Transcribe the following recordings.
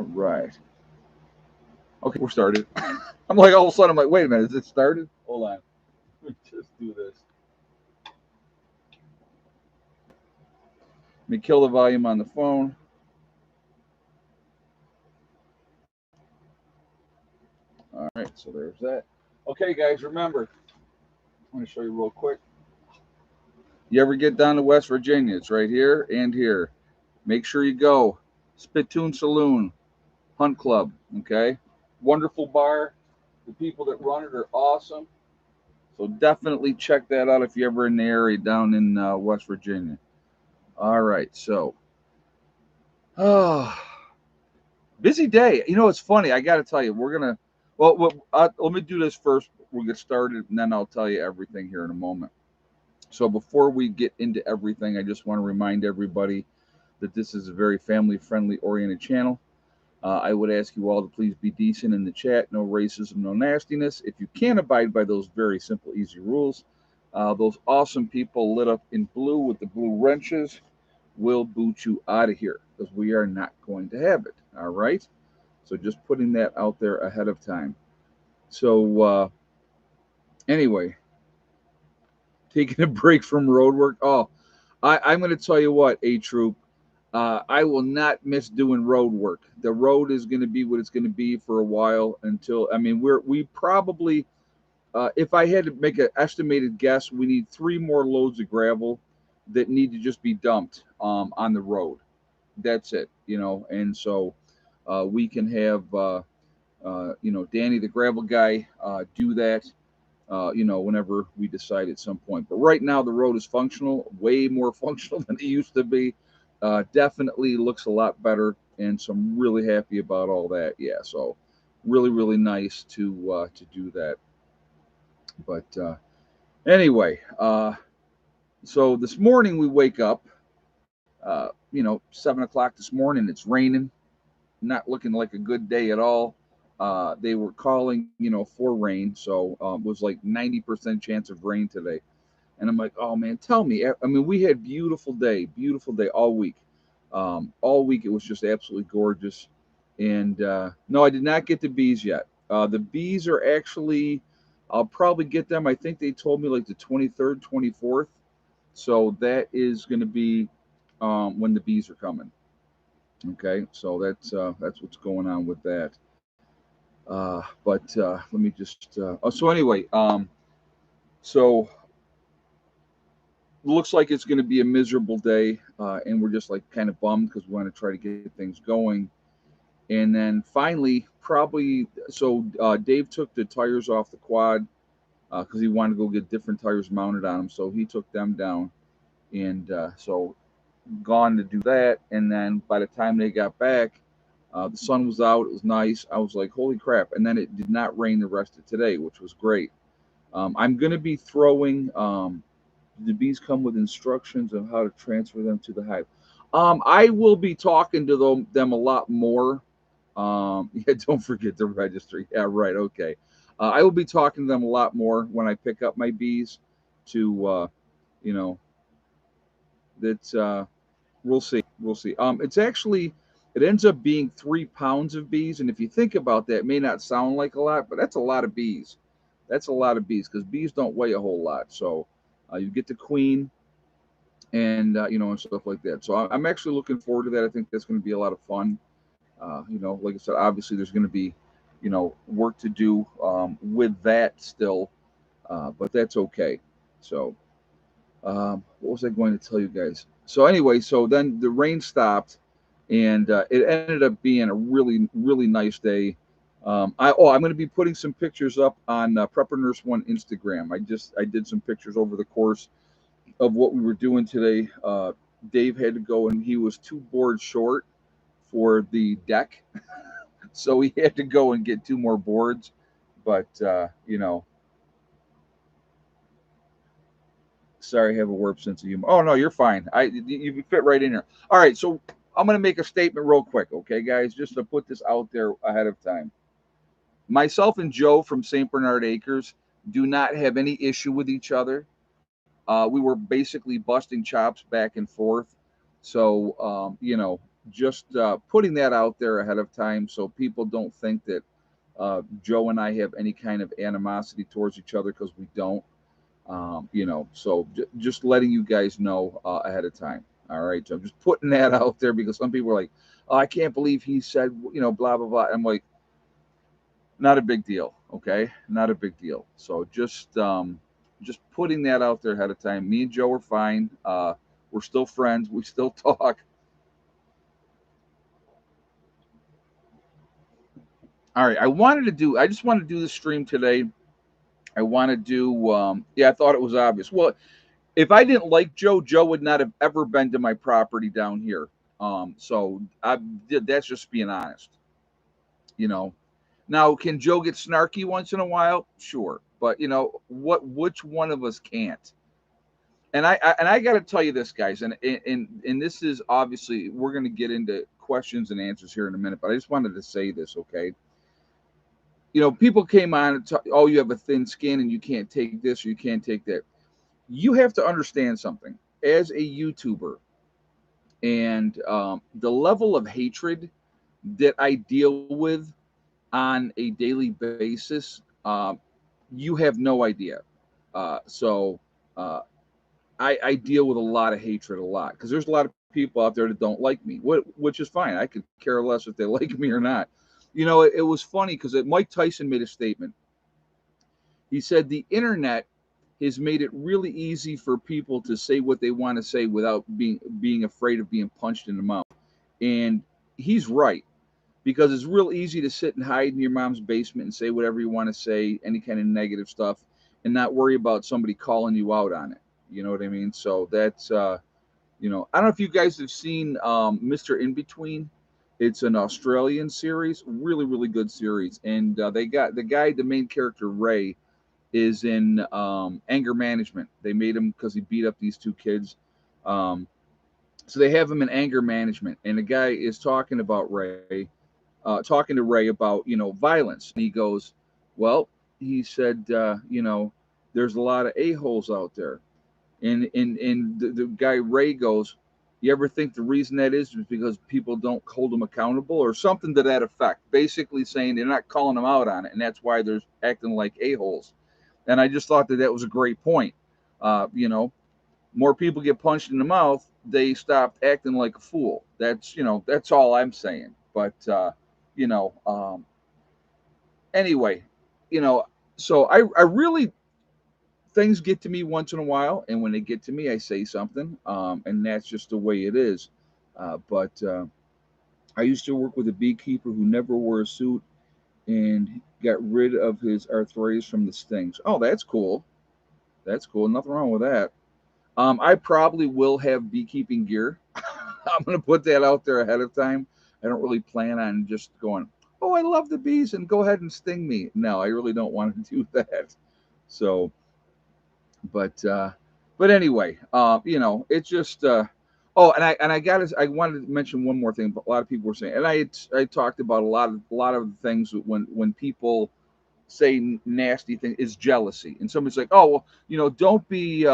All right. Okay, we're started. I'm like, all of a sudden, I'm like, wait a minute, is it started? Hold on. Let me just do this. Let me kill the volume on the phone. All right, so there's that. Okay, guys, remember, I'm going to show you real quick. You ever get down to West Virginia? It's right here and here. Make sure you go. Spittoon Saloon, Hunt Club, okay? Wonderful bar. The people that run it are awesome. So definitely check that out if you're ever in the area down in West Virginia. All right, so oh, busy day. You know, it's funny. I got to tell you, we're gonna. Let me do this first. We'll get started, and then I'll tell you everything here in a moment. So before we get into everything, I just want to remind everybody that this is a very family-friendly oriented channel. I would ask you all to please be decent in the chat. No racism, no nastiness. If you can abide by those very simple, easy rules, those awesome people lit up in blue with the blue wrenches will boot you out of here because we are not going to have it. All right. So just putting that out there ahead of time. So anyway, taking a break from road work. Oh, I'm going to tell you what, A Troop. I will not miss doing road work. The road is going to be what it's going to be for a while until I mean we probably if I had to make an estimated guess, we need 3 more loads of gravel that need to just be dumped on the road. That's it, and so we can have Danny the gravel guy do that whenever we decide at some point. But right now the road is functional, way more functional than it used to be. Definitely looks a lot better, and so I'm really happy about all that. Yeah, so really nice to do that. But anyway, so this morning we wake up, 7 o'clock this morning. It's raining, not looking like a good day at all. They were calling, for rain, so it was like 90% chance of rain today. And I'm like, oh man, tell me. I mean, we had beautiful day all week. All week it was just absolutely gorgeous. And no, I did not get the bees yet. The bees are actually, I'll probably get them. I think they told me like the 23rd, 24th. So that is going to be when the bees are coming. Okay, so that's what's going on with that. But let me just. So anyway, so looks like it's going to be a miserable day, and we're just like kind of bummed because we want to try to get things going. And then finally, probably, so Dave took the tires off the quad because he wanted to go get different tires mounted on them. So he took them down, and so gone to do that. And then by the time they got back, the sun was out. It was nice. I was like, holy crap! And then it did not rain the rest of today, which was great. I'm going to be throwing. The bees come with instructions on how to transfer them to the hive. I will be talking to them a lot more. Yeah, don't forget the registry. Yeah, right. Okay. I will be talking to them a lot more when I pick up my bees. To you know, that we'll see. We'll see. It's actually it ends up being 3 pounds of bees, and if you think about that, it may not sound like a lot, but that's a lot of bees. That's a lot of bees because bees don't weigh a whole lot. So you get the queen, and and stuff like that. So I'm actually looking forward to that. I think that's going to be a lot of fun. Like I said, obviously there's going to be, work to do with that still, but that's okay. So what was I going to tell you guys? So anyway, so then the rain stopped, and it ended up being a really nice day. I'm going to be putting some pictures up on Prepper Nurse One Instagram. I did some pictures over the course of what we were doing today. Dave had to go, and he was 2 boards short for the deck, so he had to go and get 2 more boards. But sorry, I have a warped sense of humor. Oh no, you're fine. You fit right in here. All right, so I'm gonna make a statement real quick, okay, guys, just to put this out there ahead of time. Myself and Joe from St. Bernard Acres do not have any issue with each other. We were basically busting chops back and forth. So, just putting that out there ahead of time so people don't think that Joe and I have any kind of animosity towards each other, because we don't. So just letting you guys know ahead of time. All right, so I'm just putting that out there because some people are like, "Oh, I can't believe he said, blah blah blah." I'm like, not a big deal, okay? Not a big deal. So just putting that out there ahead of time. Me and Joe are fine. We're still friends. We still talk. All right, I just wanted to do the stream today. I want to do, yeah, I thought it was obvious. Well, if I didn't like Joe, Joe would not have ever been to my property down here. So that's just being honest, you know. Now, can Joe get snarky once in a while? Sure, but which one of us can't? And I got to tell you this, guys, and this is obviously we're going to get into questions and answers here in a minute, but I just wanted to say this, okay? People came on and talk, oh, you have a thin skin and you can't take this or you can't take that. You have to understand something as a YouTuber, and the level of hatred that I deal with on a daily basis, you have no idea. So uh, I deal with a lot of hatred a lot because there's a lot of people out there that don't like me, which is fine. I could care less if they like me or not. It was funny because Mike Tyson made a statement. He said the internet has made it really easy for people to say what they want to say without being afraid of being punched in the mouth. And he's right, because it's real easy to sit and hide in your mom's basement and say whatever you want to say, any kind of negative stuff, and not worry about somebody calling you out on it. You know what I mean? So that's I don't know if you guys have seen Mr. In Between. It's an Australian series, really, really good series. And they got the main character, Ray, is in anger management. They made him because he beat up these two kids. Um, so they have him in anger management. And the guy is talking to Ray about, violence. And he goes, well, he said, there's a lot of a-holes out there. And the guy Ray goes, you ever think the reason that is because people don't hold them accountable or something to that effect? Basically saying they're not calling them out on it, and that's why they're acting like a-holes. And I just thought that was a great point. Uh, you know, More people get punched in the mouth, they stop acting like a fool. That's all I'm saying. But you know, anyway, you know, so I really, things get to me once in a while, and when they get to me, I say something, and that's just the way it is. But I used to work with a beekeeper who never wore a suit and got rid of his arthritis from the stings. Oh, that's cool. That's cool. Nothing wrong with that. I probably will have beekeeping gear. I'm going to put that out there ahead of time. I don't really plan on just going, oh, I love the bees and go ahead and sting me. No, I really don't want to do that. So, but anyway, it's just oh, I wanted to mention one more thing. But a lot of people were saying, and I talked about a lot of things when people say nasty things is jealousy, and somebody's like, oh well, you know don't be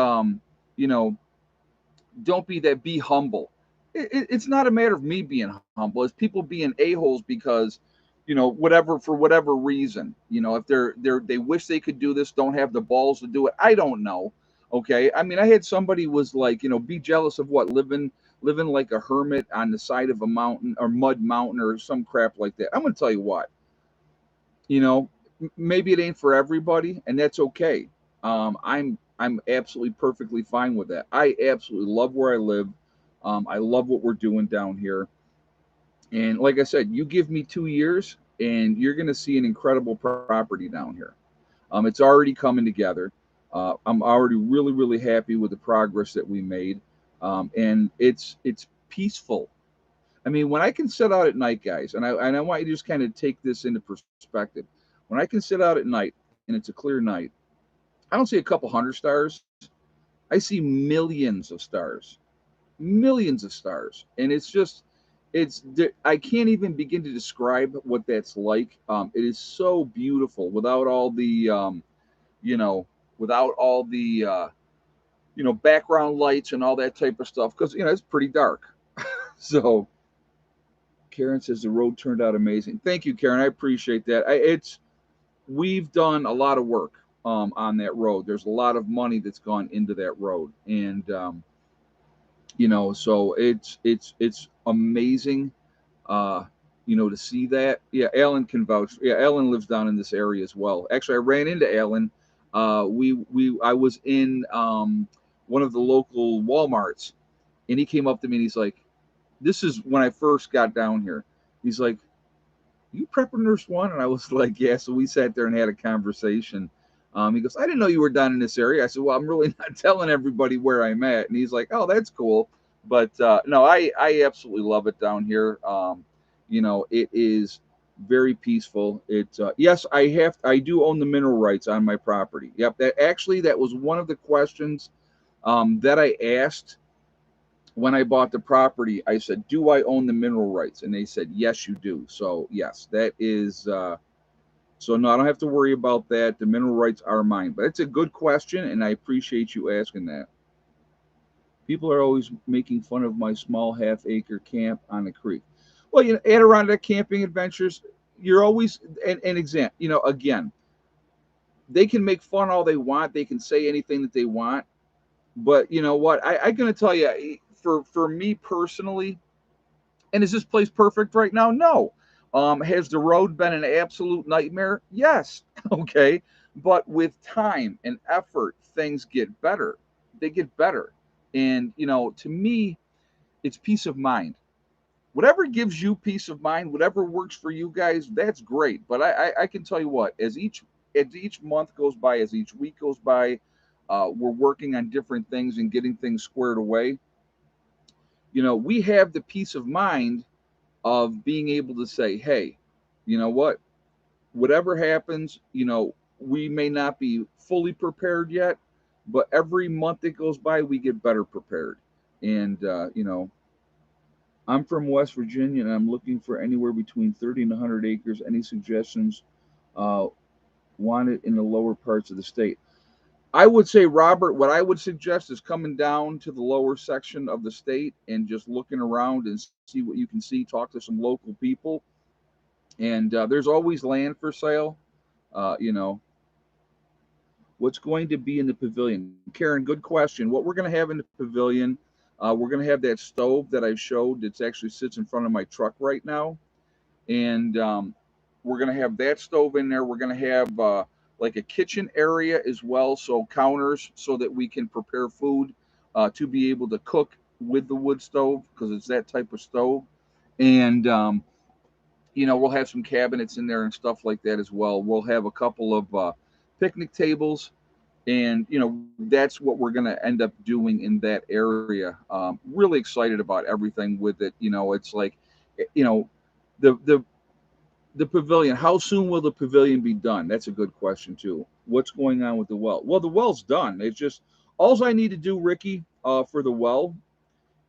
that, be humble. It's not a matter of me being humble, it's people being a-holes because whatever, for whatever reason, if they wish they could do this, don't have the balls to do it. I don't know. Okay, I mean, I had somebody was like, be jealous of what, living like a hermit on the side of a mountain or mud mountain or some crap like that. I'm going to tell you what, you know maybe it ain't for everybody, and that's okay. I'm absolutely perfectly fine with that. I absolutely love where I live. I love what we're doing down here, and like I said, you give me 2 years and you're going to see an incredible property down here. It's already coming together. I'm already really, really happy with the progress that we made, and it's peaceful. I mean, when I can sit out at night, guys, and I want you to just kind of take this into perspective. When I can sit out at night and it's a clear night, I don't see a couple hundred stars. I see millions of stars, and it's just, I can't even begin to describe what that's like. It is so beautiful without all the, you know, without all the, background lights and all that type of stuff, because it's pretty dark. So Karen says the road turned out amazing. Thank you, Karen. I appreciate that. We've done a lot of work on that road. There's a lot of money that's gone into that road, and so it's amazing, uh, to see that. Yeah, Alan can vouch. Yeah, Alan lives down in this area as well. Actually, I ran into Alan. I was in one of the local WalMarts, and he came up to me and he's like, "This is when I first got down here." He's like, "You Prepper Nurse One?" And I was like, "Yeah." So we sat there and had a conversation. He goes, "I didn't know you were down in this area." I said, "Well, I'm really not telling everybody where I'm at." And he's like, "Oh, that's cool." But no, I absolutely love it down here. It is very peaceful. Yes, I do own the mineral rights on my property. Yep, that was one of the questions that I asked when I bought the property. I said, "Do I own the mineral rights?" And they said, "Yes, you do." So yes, that is. So no, I don't have to worry about that. The mineral rights are mine. But it's a good question, and I appreciate you asking that. People are always making fun of my small half-acre camp on the creek. Well, Adirondack Camping Adventures, you're always an example. Again, they can make fun all they want. They can say anything that they want. But you know what? I'm going to tell you, for me personally, and is this place perfect right now? No. Has the road been an absolute nightmare? Yes. Okay. But with time and effort, things get better. They get better. And, to me, it's peace of mind. Whatever gives you peace of mind, whatever works for you guys, that's great. But I can tell you what, as each month goes by, as each week goes by, we're working on different things and getting things squared away. We have the peace of mind of being able to say, hey, you know what? Whatever happens, we may not be fully prepared yet, but every month that goes by, we get better prepared. And, I'm from West Virginia and I'm looking for anywhere between 30 and 100 acres. Any suggestions? Uh, Want it in the lower parts of the state. I would say, Robert, what I would suggest is coming down to the lower section of the state and just looking around and see what you can see. Talk to some local people, and there's always land for sale. Uh, you know, what's going to be in the pavilion? Karen, good question. What we're going to have in the pavilion, we're going to have that stove that I showed that actually sits in front of my truck right now, and we're going to have that stove in there. We're going to have like a kitchen area as well, so counters so that we can prepare food to be able to cook with the wood stove because it's that type of stove. And we'll have some cabinets in there and stuff like that as well. We'll have a couple of picnic tables, and that's what we're going to end up doing in that area. Really excited about everything with it. It's like, you know, the the the pavilion. How soon will the pavilion be done? That's a good question too. What's going on with the well? Well, the well's done. It's just all I need to do, Ricky, for the well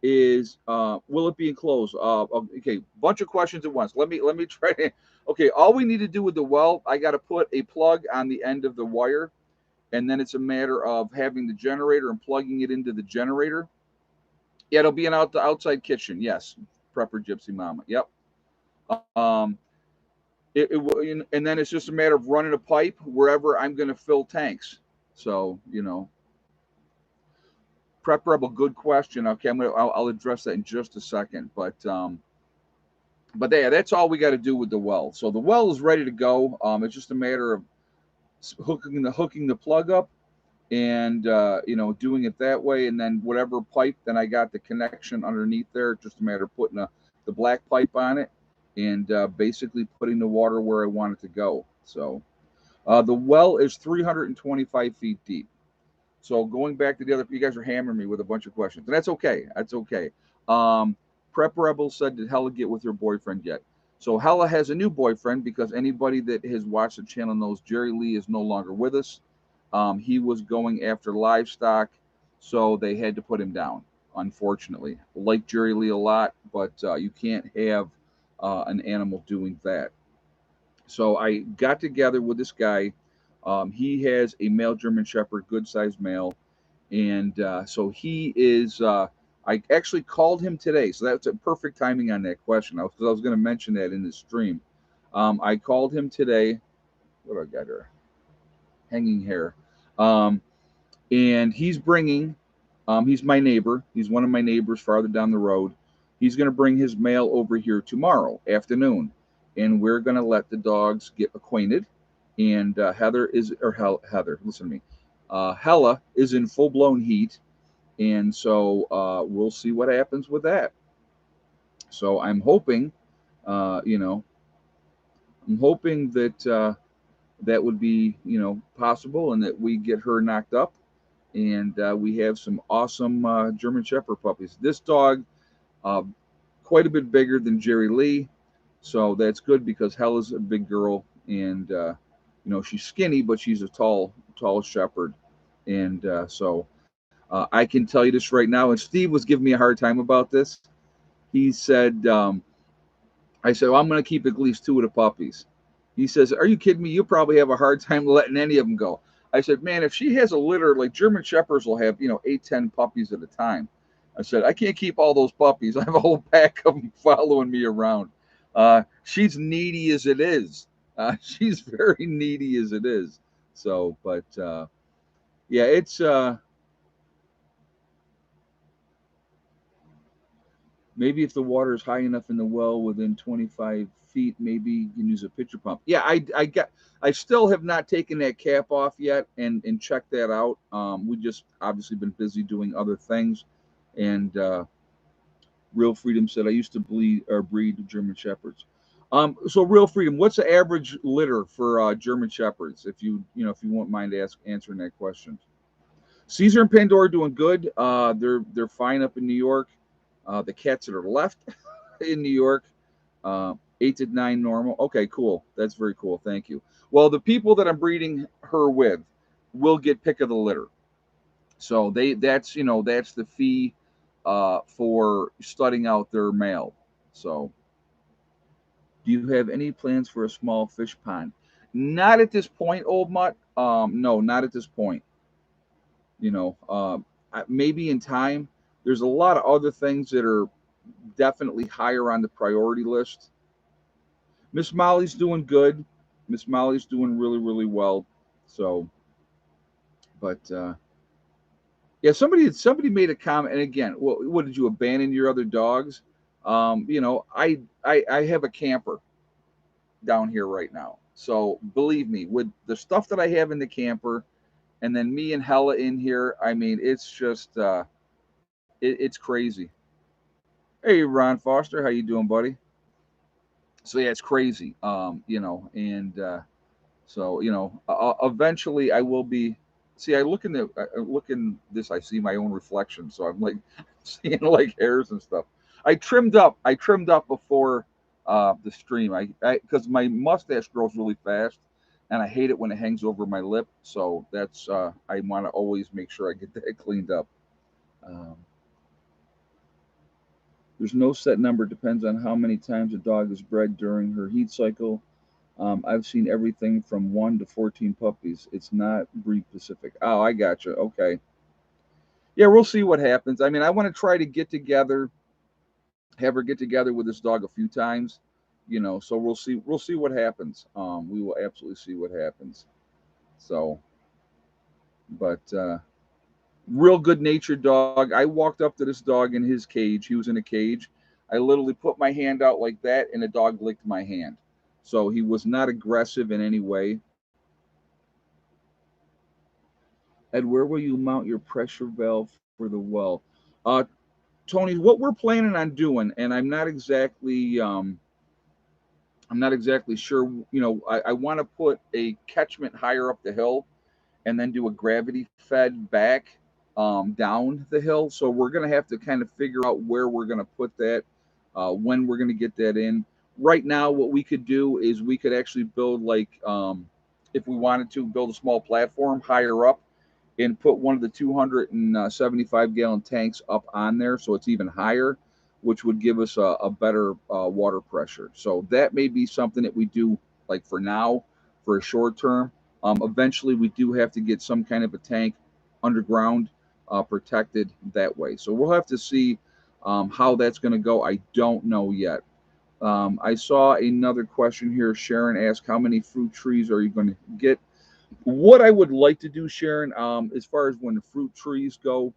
is will it be enclosed? Okay, bunch of questions at once. Let me try to. Okay, all we need to do with the well, I got to put a plug on the end of the wire, and then it's a matter of having the generator and plugging it into the generator. Yeah, it'll be an outside kitchen. Yes, Prepper Gypsy Mama. Yep. Um, and then it's just a matter of running a pipe wherever I'm going to fill tanks. So Prep Rebel, good question. Okay, I'll address that in just a second. But yeah, that's all we got to do with the well. So the well is ready to go. It's just a matter of hooking the plug up and doing it that way, and then whatever pipe. Then I got the connection underneath there. Just a matter of putting the black pipe on it and basically putting the water where I want it to go. So the well is 325 feet deep. So going back to the other, you guys are hammering me with a bunch of questions, and that's okay. That's okay. Um, Prep Rebel said, "Did Hella get with her boyfriend yet?" So Hella has a new boyfriend because anybody that has watched the channel knows Jerry Lee is no longer with us. He was going after livestock, so they had to put him down. Unfortunately, like Jerry Lee a lot, but you can't have an animal doing that. So I got together with this guy. He has a male German Shepherd, good sized male, and so he is. I actually called him today, so that's a perfect timing on that question. I was going to mention that in the stream. I called him today. What do I got here? Hanging hair. Um, and he's bringing. He's my neighbor. He's one of my neighbors farther down the road. He's going to bring his mail over here tomorrow afternoon, and we're going to let the dogs get acquainted. And Heather is, or Heather, listen to me. Hella is in full blown heat, and so we'll see what happens with that. So I'm hoping, you know, I'm hoping that that would be, you know, possible, and that we get her knocked up, and we have some awesome German Shepherd puppies. This dog, uh, quite a bit bigger than Jerry Lee, so that's good because Hella's a big girl, and you know, she's skinny, but she's a tall shepherd, and so I can tell you this right now. And Steve was giving me a hard time about this. He said, I said, well, I'm going to keep at least two of the puppies. He says, are you kidding me? You probably have a hard time letting any of them go. I said, man, if she has a litter, like German Shepherds will have, you know, 8, 10 puppies at a time. I said, I can't keep all those puppies. I have a whole pack of them following me around. She's needy as it is. She's very needy as it is. So, but yeah, it's maybe if the water is high enough in the well within 25 feet, maybe you can use a pitcher pump. Yeah, I still have not taken that cap off yet and checked that out. We just obviously been busy doing other things. And Real Freedom said, I used to breed German Shepherds. So Real Freedom, what's the average litter for German Shepherds? If if you won't mind answering that question. Caesar and Pandora are doing good. They're fine up in New York. The cats that are left in New York, 8 to 9 normal. Okay, cool. That's very cool. Thank you. Well, the people that I'm breeding her with will get pick of the litter. So that's that's the fee for studying out their male. So, do you have any plans for a small fish pond? Not at this point, old mutt. No, not at this point. You know, maybe in time. There's a lot of other things that are definitely higher on the priority list. Miss Molly's doing good. Miss Molly's doing really, really well. So, but yeah, somebody made a comment, and again, well, what did you abandon your other dogs? I have a camper down here right now. So believe me, with the stuff that I have in the camper, and then me and Hella in here, I mean, it's just it's crazy. Hey, Ron Foster, how you doing, buddy? So yeah, it's crazy. And so eventually I will be. See, I look in this, I see my own reflection, so I'm like seeing like hairs and stuff. I trimmed up before the stream. I because my mustache grows really fast, and I hate it when it hangs over my lip. So that's I want to always make sure I get that cleaned up. Um, there's no set number. Depends on how many times a dog is bred during her heat cycle. I've seen everything from 1 to 14 puppies. It's not breed specific. Oh, I gotcha. Okay. Yeah, we'll see what happens. I mean, I want to try to get together, have her get together with this dog a few times, so we'll see. We'll see what happens. We will absolutely see what happens. So, but real good natured dog. I walked up to this dog in his cage. He was in a cage. I literally put my hand out like that, and the dog licked my hand. So he was not aggressive in any way. Ed, where will you mount your pressure valve for the well? Uh, Tony, what we're planning on doing, and I'm not exactly sure. I want to put a catchment higher up the hill, and then do a gravity fed back down the hill. So we're going to have to kind of figure out where we're going to put that, when we're going to get that in. Right now, what we could do is we could actually build if we wanted to build a small platform higher up and put one of the 275-gallon tanks up on there so it's even higher, which would give us a better water pressure. So that may be something that we do like for now, for a short term. Eventually, we do have to get some kind of a tank underground protected that way. So we'll have to see how that's going to go. I don't know yet. I saw another question here. Sharon asked, how many fruit trees are you going to get? What I would like to do, Sharon, as far as when the fruit trees go,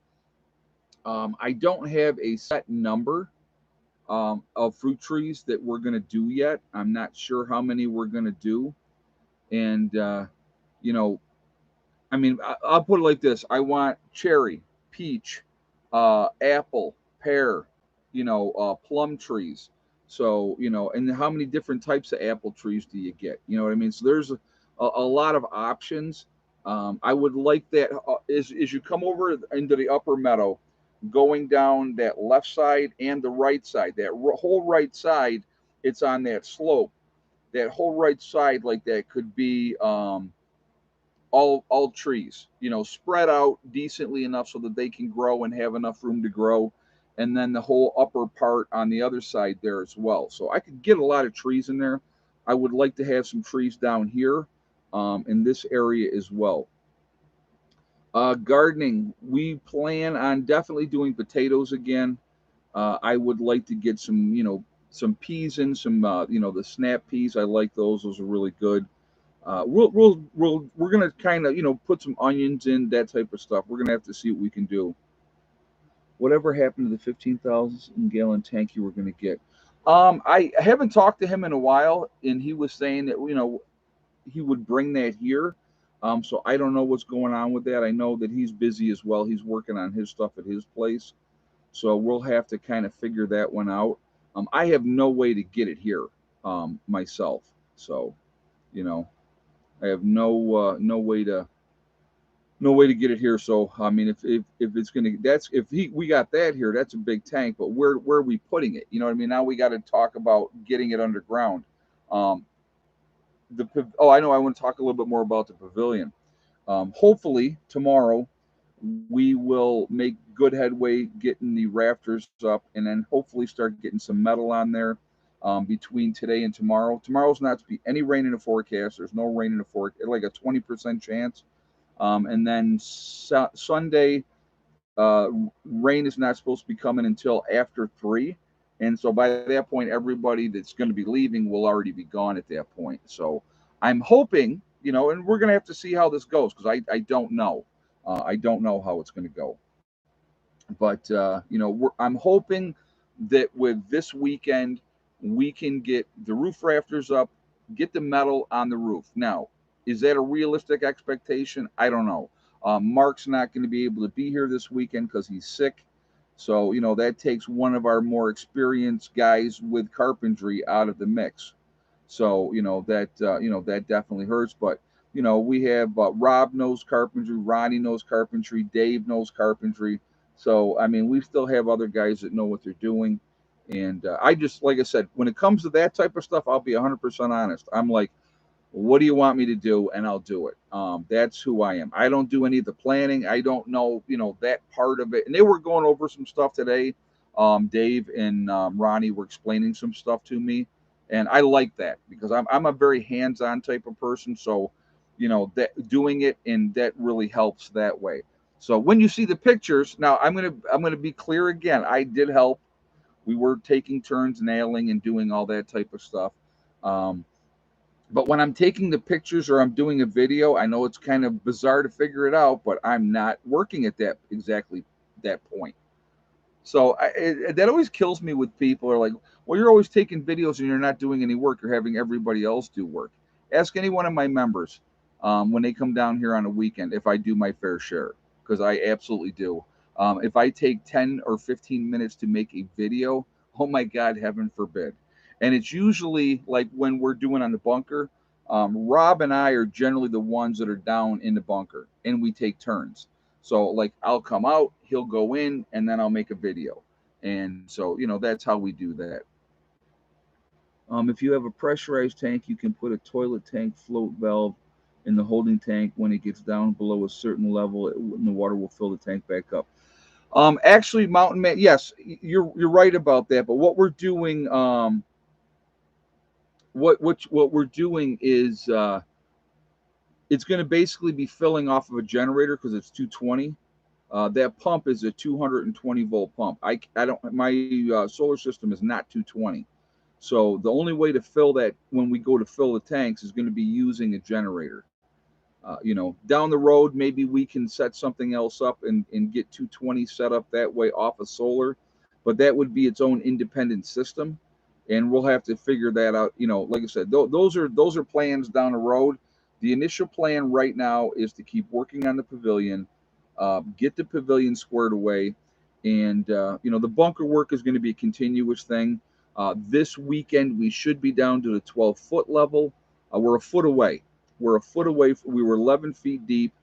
I don't have a set number of fruit trees that we're going to do yet. I'm not sure how many we're going to do. And, you know, I mean, I'll put it like this: I want cherry, peach, apple, pear, plum trees. So, and how many different types of apple trees do you get? You know what I mean? So there's a lot of options. I would like that as you come over into the upper meadow, going down that left side and the right side, that whole right side, it's on that slope. That whole right side, like that, could be all trees, spread out decently enough so that they can grow and have enough room to grow, and then the whole upper part on the other side there as well. So I could get a lot of trees in there. I would like to have some trees down here in this area as well. Gardening, we plan on definitely doing potatoes again. I would like to get some peas in, some the snap peas. I like those. Those are really good. We're gonna kind of put some onions in, that type of stuff. We're gonna have to see what we can do. Whatever happened to the 15,000 gallon tank you were gonna get? I haven't talked to him in a while, and he was saying that he would bring that here. So I don't know what's going on with that. I know that he's busy as well. He's working on his stuff at his place, so we'll have to kind of figure that one out. I have no way to get it here myself, so you know. I have no way to get it here. So I mean, if it's gonna if we got that here, that's a big tank. But where are we putting it? You know what I mean? Now we got to talk about getting it underground. Um, I know I want to talk a little bit more about the pavilion. Hopefully tomorrow we will make good headway getting the rafters up, and then hopefully start getting some metal on there between today and tomorrow. Tomorrow's not to be any rain in the forecast. There's no rain in the forecast, like a 20% chance. And then Sunday, rain is not supposed to be coming until after 3. And so by that point, everybody that's going to be leaving will already be gone at that point. So I'm hoping, and we're going to have to see how this goes, because I don't know. I don't know how it's going to go. But, I'm hoping that with this weekend, we can get the roof rafters up, get the metal on the roof. Now, is that a realistic expectation? I don't know. Mark's not going to be able to be here this weekend because he's sick. So, that takes one of our more experienced guys with carpentry out of the mix. So, that definitely hurts. But, we have Rob knows carpentry, Ronnie knows carpentry, Dave knows carpentry. So, I mean, we still have other guys that know what they're doing. And I just, like I said, when it comes to that type of stuff, I'll be 100% honest. I'm like, what do you want me to do? And I'll do it. That's who I am. I don't do any of the planning. I don't know, that part of it. And they were going over some stuff today. Dave and Ronnie were explaining some stuff to me. And I like that because I'm a very hands-on type of person. So, that doing it, and that really helps that way. So when you see the pictures, now I'm gonna be clear again. I did help. We were taking turns nailing and doing all that type of stuff. Um, but when I'm taking the pictures or I'm doing a video, I know it's kind of bizarre to figure it out, but I'm not working at that exactly that point. So that always kills me with people are like, well, you're always taking videos and you're not doing any work. You're having everybody else do work. Ask any one of my members when they come down here on a weekend if I do my fair share, because I absolutely do. If I take 10 or 15 minutes to make a video, oh my God, heaven forbid. And it's usually like when we're doing on the bunker, Rob and I are generally the ones that are down in the bunker, and we take turns. So like I'll come out, he'll go in, and then I'll make a video. And so, that's how we do that. If you have a pressurized tank, you can put a toilet tank float valve in the holding tank. When it gets down below a certain level, the water will fill the tank back up. Actually, Mountain Man, yes, you're right about that. But what we're doing, what we're doing is it's going to basically be filling off of a generator because it's 220. That pump is a 220 volt pump. I don't, my solar system is not 220. So the only way to fill that when we go to fill the tanks is going to be using a generator. Down the road, maybe we can set something else up and get 220 set up that way off of solar, but that would be its own independent system, and we'll have to figure that out. Like I said, those are plans down the road. The initial plan right now is to keep working on the pavilion, get the pavilion squared away, and the bunker work is going to be a continuous thing. This weekend we should be down to the 12-foot level. We're a foot away. We were 11 feet deep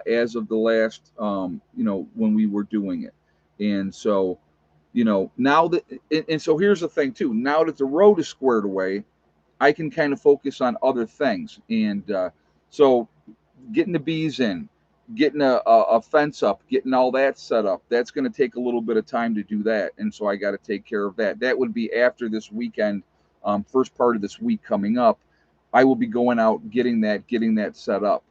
as of the last, when we were doing it. And so, now that, and so here's the thing too. Now that the road is squared away, I can kind of focus on other things. And so getting the bees in, getting a fence up, getting all that set up, that's going to take a little bit of time to do that. And so I got to take care of that. That would be after this weekend, first part of this week coming up. I will be going out getting that set up.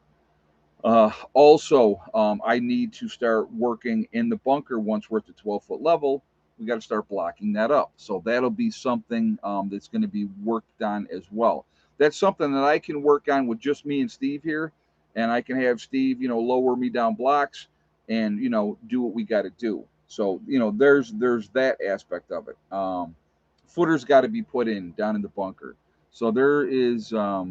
Also, I need to start working in the bunker once we're at the 12-foot level. We got to start blocking that up. So that'll be something that's going to be worked on as well. That's something that I can work on with just me and Steve here, and I can have Steve, lower me down blocks and do what we got to do. So there's that aspect of it. Footer's got to be put in down in the bunker. So there is, yeah,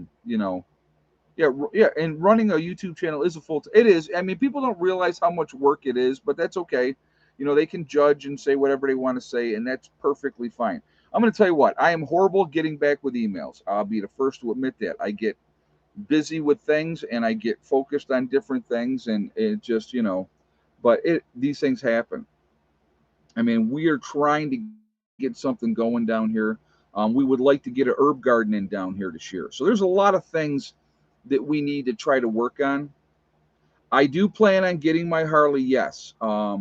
and running a YouTube channel is a it is. I mean, people don't realize how much work it is, but that's okay. They can judge and say whatever they want to say, and that's perfectly fine. I'm going to tell you what, I am horrible getting back with emails. I'll be the first to admit that. I get busy with things and I get focused on different things, and it just, but these things happen. I mean, we are trying to get something going down here. We would like to get an herb garden in down here this year. So there's a lot of things that we need to try to work on. I do plan on getting my Harley, yes. I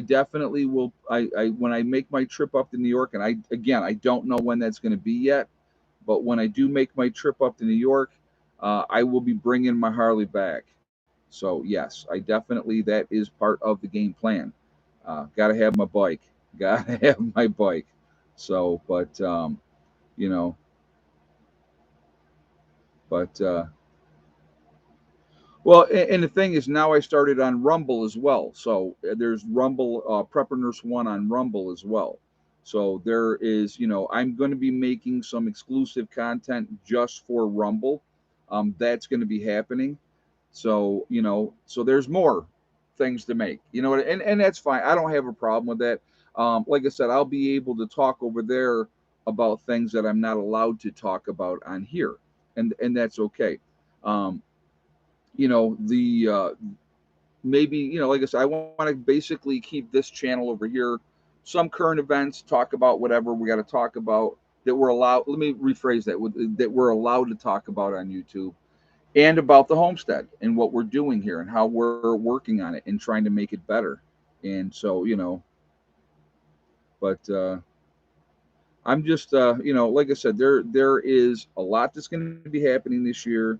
definitely will. I when I make my trip up to New York, and I don't know when that's going to be yet, but when I do make my trip up to New York, I will be bringing my Harley back. So yes, I definitely, that is part of the game plan. Got to have my bike. Got to have my bike. So, you know, but well, and the thing is, now I started on Rumble as well. So there's Rumble, Prepper Nurse One on Rumble as well. So there is, I'm going to be making some exclusive content just for Rumble. That's going to be happening. So so there's more things to make. And that's fine. I don't have a problem with that. Like I said, I'll be able to talk over there about things that I'm not allowed to talk about on here, and that's okay. Um, the maybe, like I said, I want to basically keep this channel over here, some current events, talk about whatever we got to talk about that we're allowed. Let me rephrase that we're allowed to talk about on YouTube, and about the homestead and what we're doing here and how we're working on it and trying to make it better. And so, but I'm just, like I said, there is a lot that's going to be happening this year.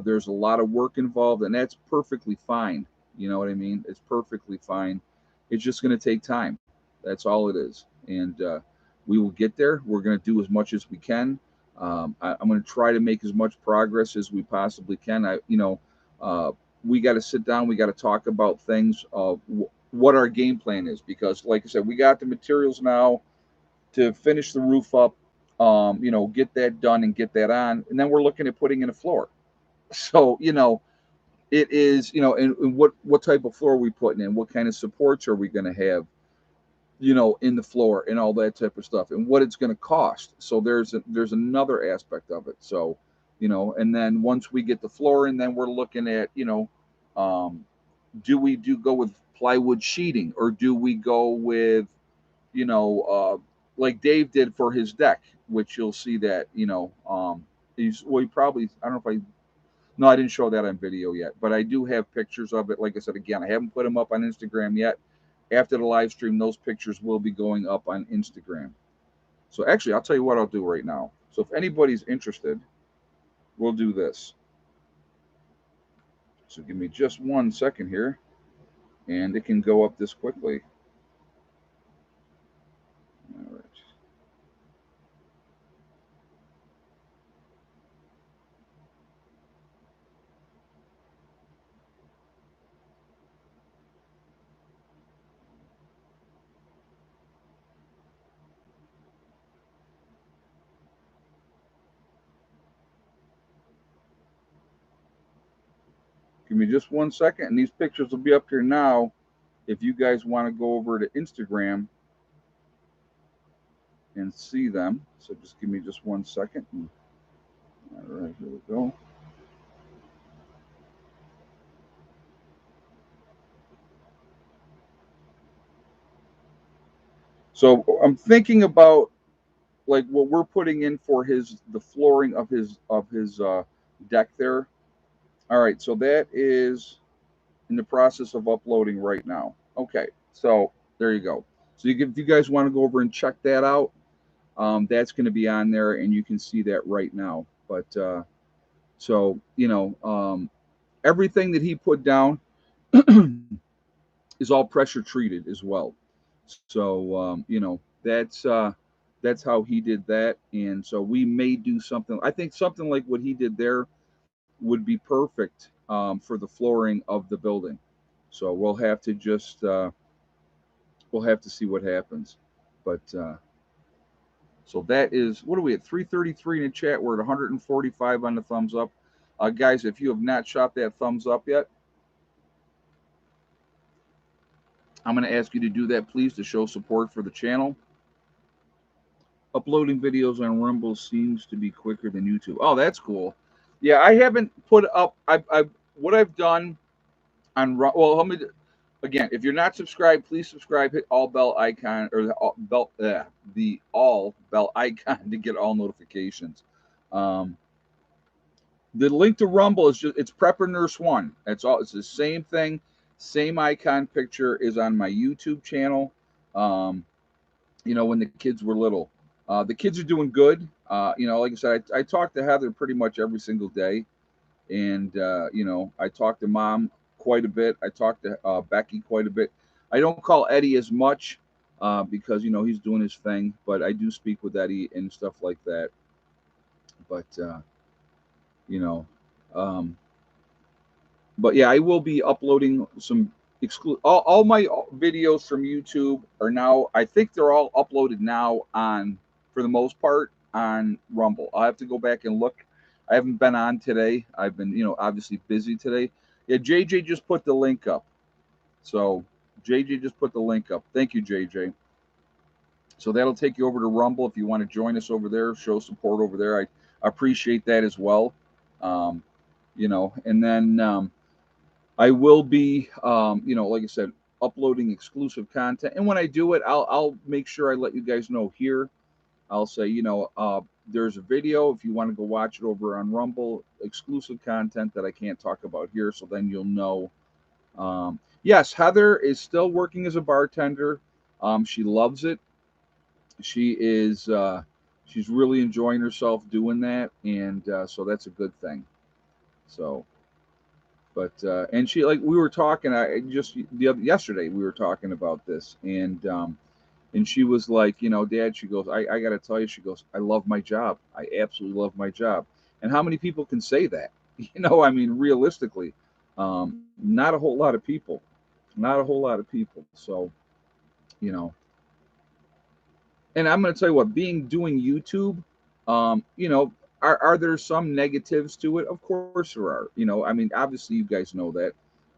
There's a lot of work involved, and that's perfectly fine. You know what I mean? It's perfectly fine. It's just going to take time. That's all it is. And we will get there. We're going to do as much as we can. I'm going to try to make as much progress as we possibly can. We got to sit down. We got to talk about things of what our game plan is, because, like I said, we got the materials now to finish the roof up, get that done and get that on. And then we're looking at putting in a floor. So, it is, and what type of floor are we putting in? What kind of supports are we going to have, in the floor and all that type of stuff, and what it's going to cost. So there's another aspect of it. So, and then once we get the floor in, then we're looking at, do we go with plywood sheeting, or do we go with, you know, like Dave did for his deck, which you'll see that, he probably, I don't know if no, I didn't show that on video yet, but I do have pictures of it. Like I said, again, I haven't put them up on Instagram yet. After the live stream, those pictures will be going up on Instagram. So actually, I'll tell you what I'll do right now. So if anybody's interested, we'll do this. So give me just 1 second here. and it can go up this quickly. All right. Give me just 1 second, and these pictures will be up here now. If you guys want to go over to Instagram and see them, so just give me just 1 second. All right, here we go. So I'm thinking about like what we're putting in for the flooring of his deck there. All right, so that is in the process of uploading right now. Okay, so there you go. So if you guys want to go over and check that out, that's going to be on there, and you can see that right now. But so everything that he put down is all pressure treated as well. So that's how he did that, and so we may do something. I think something like what he did there would be perfect for the flooring of the building. So we'll have to see what happens. But so that is, what are we at, 333 in the chat? We're at 145 on the thumbs up. Guys, if you have not shot that thumbs up yet, I'm going to ask you to do that, please, to show support for the channel. Uploading videos on Rumble seems to be quicker than YouTube. Oh, that's cool. Yeah, I haven't put up. What I've done on, well, let me again. If you're not subscribed, please subscribe. Hit all bell icon, or the all bell icon to get all notifications. The link to Rumble is it's Prepper Nurse One. That's all. It's the same thing. Same icon picture is on my YouTube channel. When the kids were little. The kids are doing good. Like I said, I talk to Heather pretty much every single day, and I talk to Mom quite a bit. I talk to Becky quite a bit. I don't call Eddie as much because he's doing his thing, but I do speak with Eddie and stuff like that. But um, but yeah, I will be uploading some all my videos from YouTube are now, I think they're all uploaded now on, for the most part, on Rumble. I'll have to go back and look. I haven't been on today. I've been, obviously busy today. Yeah, JJ just put the link up. So JJ just put the link up. Thank you, JJ. So that'll take you over to Rumble if you want to join us over there, show support over there. I appreciate that as well. And then I will be, like I said, uploading exclusive content. And when I do it, I'll make sure I let you guys know here. I'll say, there's a video if you want to go watch it over on Rumble, exclusive content that I can't talk about here. So then you'll know. Yes, Heather is still working as a bartender. She loves it. She is, she's really enjoying herself doing that. And so that's a good thing. So. But and she, like, we were talking, I just yesterday we were talking about this, and she was like, Dad, she goes, I got to tell you, she goes, I love my job. I absolutely love my job. And how many people can say that? I mean, realistically, not a whole lot of people, not a whole lot of people. So, you know, and I'm going to tell you what, doing YouTube, are there some negatives to it? Of course there are. I mean, obviously you guys know that,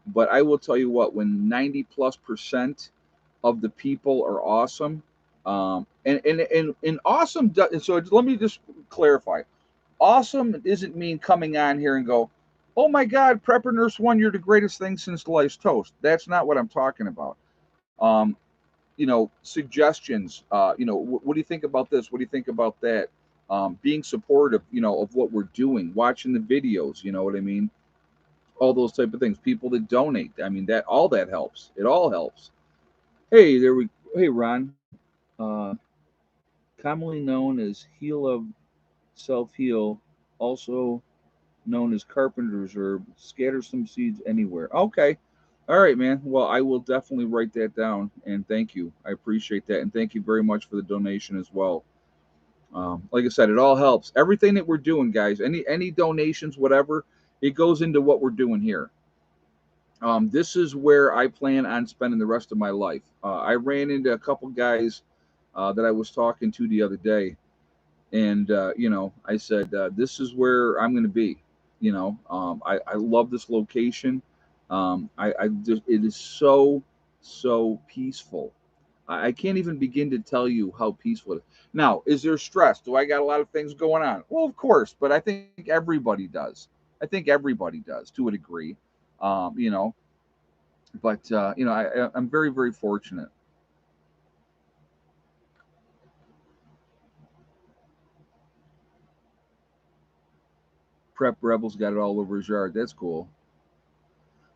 but I will tell you what, when 90+% of the people are awesome, and awesome. So let me just clarify. Awesome doesn't mean coming on here and go, oh my God, Prepper Nurse One, you're the greatest thing since sliced toast. That's not what I'm talking about. Um, Suggestions. What do you think about this? What do you think about that? Being supportive, of what we're doing, watching the videos. You know what I mean? All those type of things. People that donate. I mean, that helps. It all helps. Hey, Hey, Ron. Uh, Commonly known as Heal of Self Heal, also known as Carpenter's Herb. Scatter some seeds anywhere. Okay. All right, man. Well, I will definitely write that down, and thank you. I appreciate that, and thank you very much for the donation as well. Like I said, it all helps. Everything that we're doing, guys, any donations, whatever, it goes into what we're doing here. This is where I plan on spending the rest of my life. I ran into a couple guys that I was talking to the other day, and I said, "This is where I'm going to be." I love this location. I just it is so peaceful. I can't even begin to tell you how peaceful it is. Now, is there stress? Do I got a lot of things going on? Well, of course, but I think everybody does. I think everybody does to a degree. Um, you know, but I'm very, very fortunate. Prep Rebels got it all over his yard. That's cool.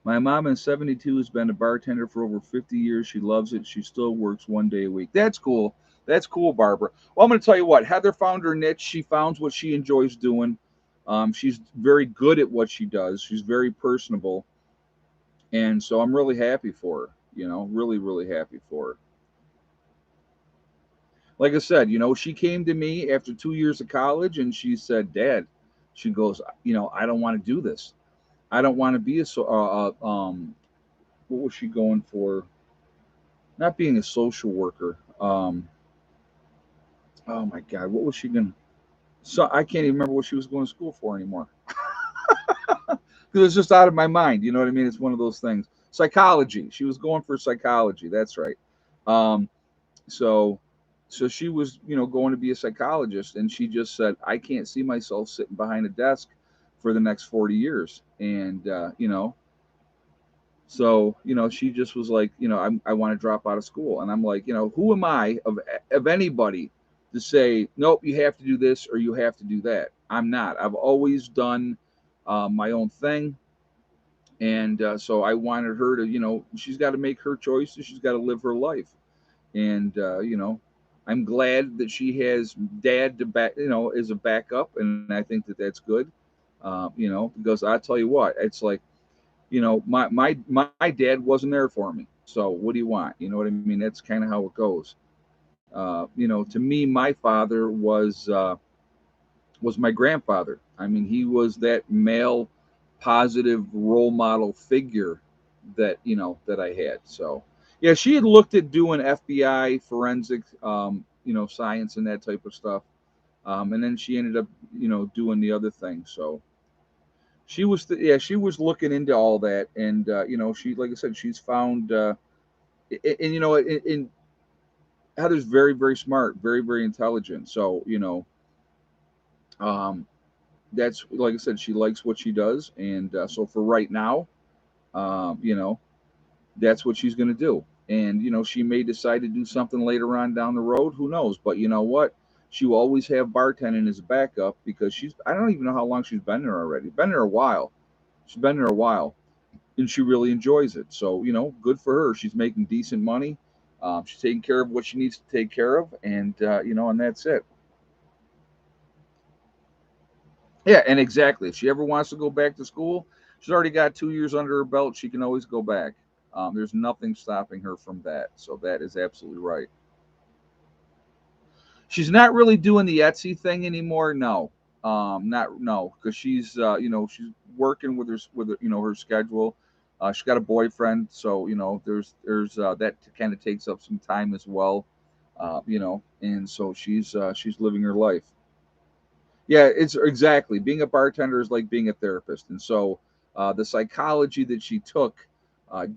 My mom in 72 has been a bartender for over 50 years. She loves it. She still works 1 day a week. That's cool. That's cool, Barbara. Well, I'm going to tell you what. Heather found her niche. She found what she enjoys doing. She's very good at what she does. She's very personable, and so I'm really happy for her. Really, really happy for her. Like I said, she came to me after 2 years of college, and she said, "Dad," she goes, "I don't want to do this. I don't want to be a so. What was she going for? Not being a social worker. Oh my God, what was she going? So I can't even remember what she was going to school for anymore because it's just out of my mind. You know what I mean? It's one of those things. Psychology. She was going for psychology. That's right. Um, so, so she was, going to be a psychologist, and she just said, "I can't see myself sitting behind a desk for the next 40 years." And so, she just was like, I want to drop out of school. And I'm like, who am I of anybody to say, nope, you have to do this or you have to do that? I'm not. I've always done my own thing. And so I wanted her to, she's got to make her choices. She's got to live her life. And, I'm glad that she has dad to back, as a backup. And I think that that's good, because I tell you what, it's like, my dad wasn't there for me. So what do you want? You know what I mean? That's kind of how it goes. To me, my father was my grandfather. I mean, he was that male, positive role model figure that I had. So yeah, she had looked at doing FBI forensic, science and that type of stuff, and then she ended up, doing the other thing. So yeah, she was looking into all that, and she, like I said, she's found, and Heather's very, very smart, very, very intelligent. So um, that's, like I said, she likes what she does, and so for right now, um, you know, that's what she's going to do. And she may decide to do something later on down the road. Who knows? But you know what? She will always have bartending as a backup because I don't even know how long she's been there already. Been there a while. She's been there a while, and she really enjoys it. So good for her. She's making decent money. She's taking care of what she needs to take care of, and and that's it. Yeah, and exactly. If she ever wants to go back to school, she's already got 2 years under her belt. She can always go back. There's nothing stopping her from that. So that is absolutely right. She's not really doing the Etsy thing anymore. No, not no, because she's she's working with her her schedule. She's got a boyfriend, so there's that kind of takes up some time as well. And so she's living her life. Yeah, it's exactly, being a bartender is like being a therapist, and so the psychology that she took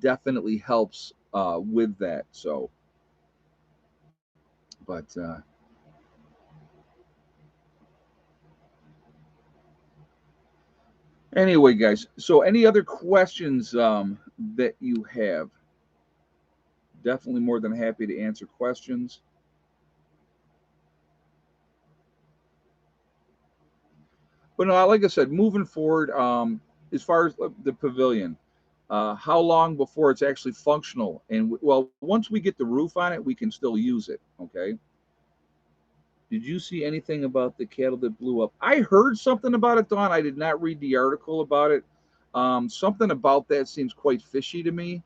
definitely helps with that. So, but anyway, guys, so any other questions that you have? Definitely more than happy to answer questions. But no, like I said, moving forward, as far as the pavilion, how long before it's actually functional? And well, once we get the roof on it, we can still use it. Okay. Did you see anything about the cattle that blew up? I heard something about it, Don. I did not read the article about it. Something about that seems quite fishy to me.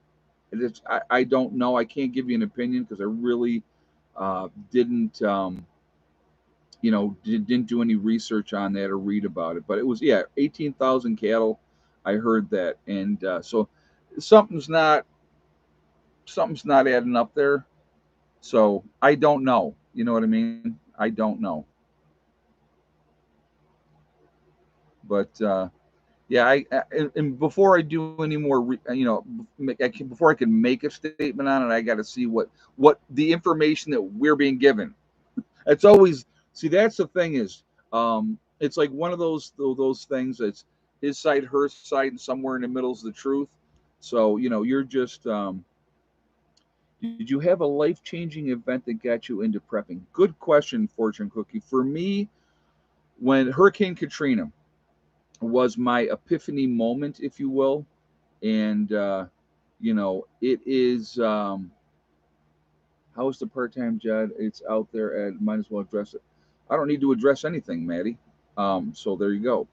I don't know. I can't give you an opinion because I really didn't didn't do any research on that or read about it. But it was, yeah, 18,000 cattle. I heard that, and so something's not something's not adding up there. So I don't know. You know what I mean? I don't know. But yeah, and before I do any more, before I can make a statement on it, I got to see what the information that we're being given. It's always, see, that's the thing is, it's like one of those things that's his side, her side, and somewhere in the middle is the truth. So you're just. Did you have a life changing event that got you into prepping? Good question, Fortune Cookie. For me, when Hurricane Katrina was my epiphany moment, if you will, and it is. How's the part-time job? It's out there, and might as well address it. I don't need to address anything, Maddie. So there you go.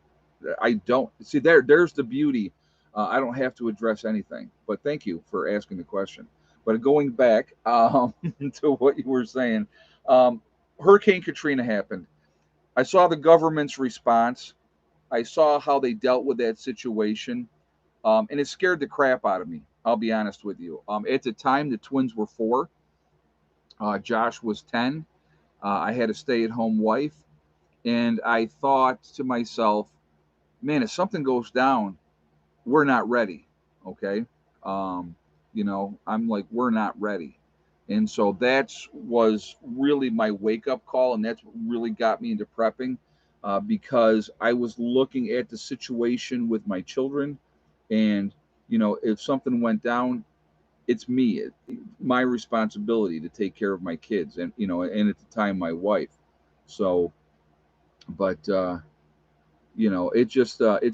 I don't see There's the beauty. I don't have to address anything. But thank you for asking the question. But going back to what you were saying, um, Hurricane Katrina happened. I saw the government's response. I saw how they dealt with that situation, and it scared the crap out of me. I'll be honest with you. At the time, the twins were 4. Josh was 10. I had a stay at home wife. And I thought to myself, man, if something goes down, we're not ready. Okay. Um, I'm like, we're not ready. And so that was really my wake up call. And that's what really got me into prepping, because I was looking at the situation with my children. And, if something went down, it's me, my responsibility to take care of my kids, and at the time, my wife. So, but it's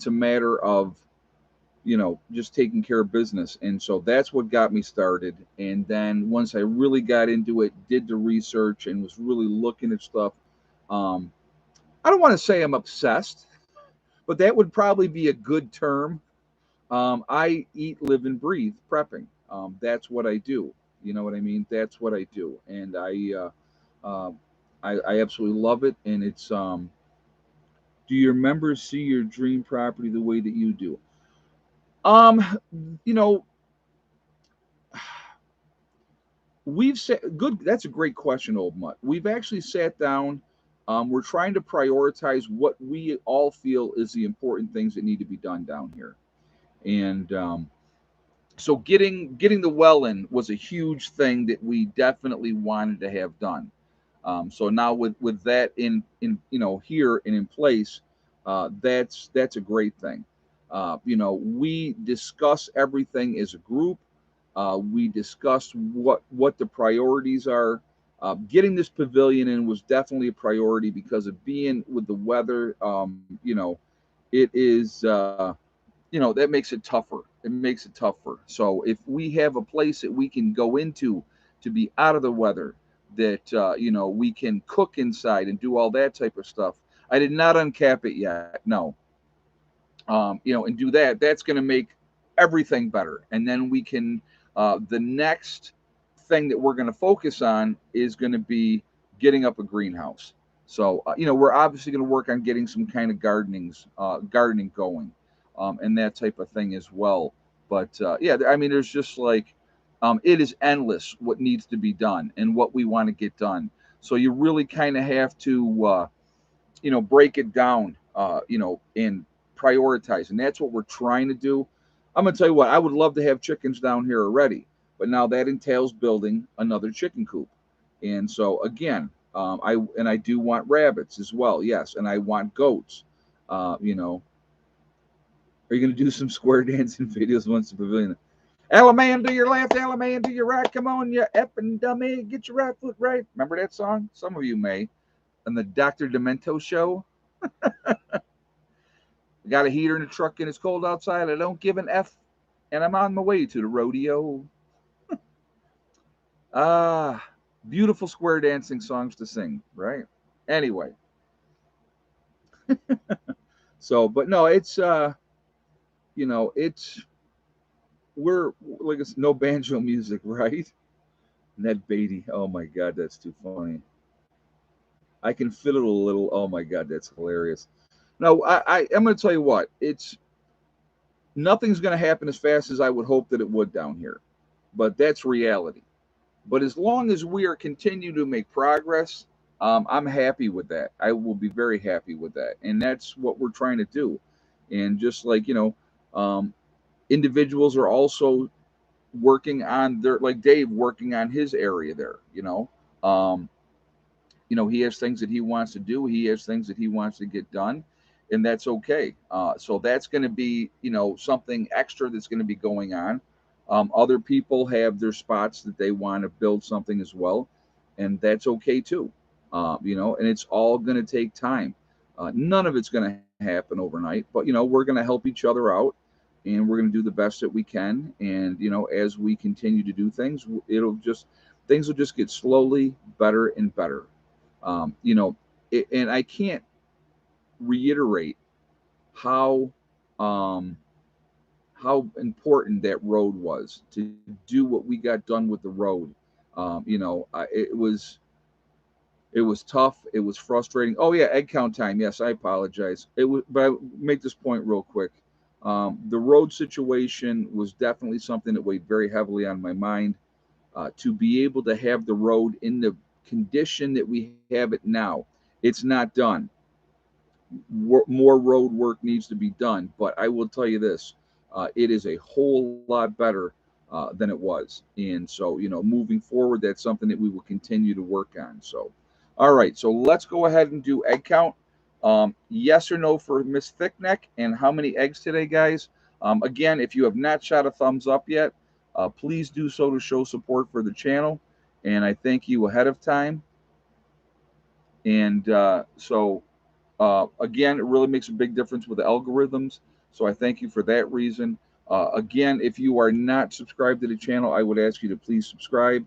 a matter of just taking care of business, and so that's what got me started. And then once I really got into it, did the research, and was really looking at stuff, um, I don't want to say I'm obsessed, but that would probably be a good term. I eat, live, and breathe prepping. That's what I do. You know what I mean? That's what I do, and uh, I absolutely love it. And it's do your members see your dream property the way that you do? Um, you know, we've said good. That's a great question, old mutt. We've actually sat down. We're trying to prioritize what we all feel is the important things that need to be done down here, and so getting the well in was a huge thing that we definitely wanted to have done. So now with that in here and in place, that's a great thing. We discuss everything as a group. We discussed what the priorities are. Getting this pavilion in was definitely a priority because of being with the weather. It is. That makes it tougher. It makes it tougher. So if we have a place that we can go into to be out of the weather, that we can cook inside and do all that type of stuff. I did not uncap it yet. No. And do that. That's going to make everything better. And then we can. The next thing that we're going to focus on is going to be getting up a greenhouse. So we're obviously going to work on getting some kind of gardening going, and that type of thing as well. But yeah, I mean, there's just like it is endless what needs to be done and what we want to get done. So you really kind of have to break it down, and prioritize. And that's what we're trying to do. I'm going to tell you what, I would love to have chickens down here already, but now that entails building another chicken coop. And so again, I do want rabbits as well. Yes. And I want goats. Are you going to do some square dancing videos once the pavilion? Alaman to your left, Alaman to your right. Come on, you effing dummy. Get your right foot right. Remember that song? Some of you may. On the Dr. Demento show. I got a heater in the truck and it's cold outside. I don't give an F. And I'm on my way to the rodeo. Ah, beautiful square dancing songs to sing, right? Anyway. So, but no, it's you know, we're like it's no banjo music, right? Ned Beatty. Oh my God, that's too funny. I can fiddle a little. Oh my God, that's hilarious. No, I'm going to tell you what. It's nothing's going to happen as fast as I would hope that it would down here, but that's reality. But as long as we are continuing to make progress, I'm happy with that. I will be very happy with that, and that's what we're trying to do. And just like um, individuals are also working on their, like Dave working on his area there. Um, he has things that he wants to do. He has things that he wants to get done, and that's okay. So that's going to be, something extra that's going to be going on. Other people have their spots that they want to build something as well, and that's okay too. And it's all going to take time. None of it's going to happen overnight, but we're going to help each other out, and we're going to do the best that we can. And as we continue to do things, things will just get slowly better and better. um, you know, and I can't reiterate how um, how important that road was to do what we got done with the road. It was tough. It was frustrating. Oh yeah, egg count time. Yes, I apologize. It was, but I make this point real quick. The road situation was definitely something that weighed very heavily on my mind. To be able to have the road in the condition that we have it now, it's not done. More road work needs to be done. But I will tell you this: it is a whole lot better than it was. And so, moving forward, that's something that we will continue to work on. So, all right. So let's go ahead and do egg count. Yes or no for Miss Thickneck, and how many eggs today, guys? Again, if you have not shot a thumbs up yet, please do so to show support for the channel. And I thank you ahead of time. And again, it really makes a big difference with the algorithms. So I thank you for that reason. Again, if you are not subscribed to the channel, I would ask you to please subscribe.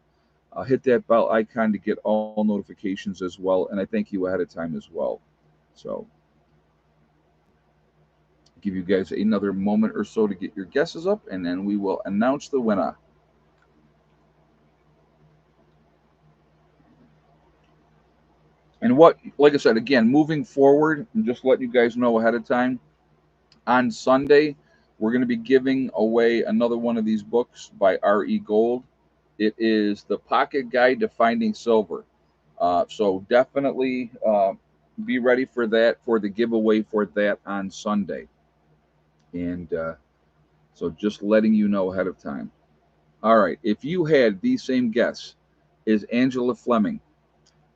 Hit that bell icon to get all notifications as well. And I thank you ahead of time as well. So give you guys another moment or so to get your guesses up, and then we will announce the winner. And like I said, again, moving forward, and just let you guys know ahead of time, on Sunday, we're going to be giving away another one of these books by R.E. Gold. It is The Pocket Guide to Finding Silver. So definitely be ready for that, for the giveaway for that on Sunday. And so just letting you know ahead of time. All right. If you had the same guess as Angela Fleming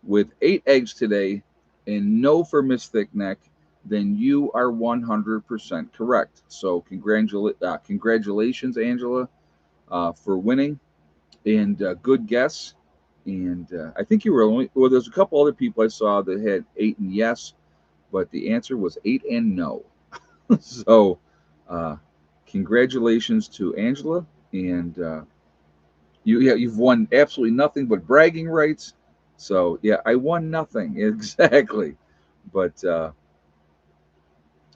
with 8 eggs today and no for Miss Thickneck, then you are 100% correct. So congratulations, Angela, for winning, and good guess. And I think you were there's a couple other people I saw that had 8 and yes, but the answer was 8 and no. So uh, congratulations to Angela, and you've won absolutely nothing but bragging rights. So yeah, I won nothing exactly, but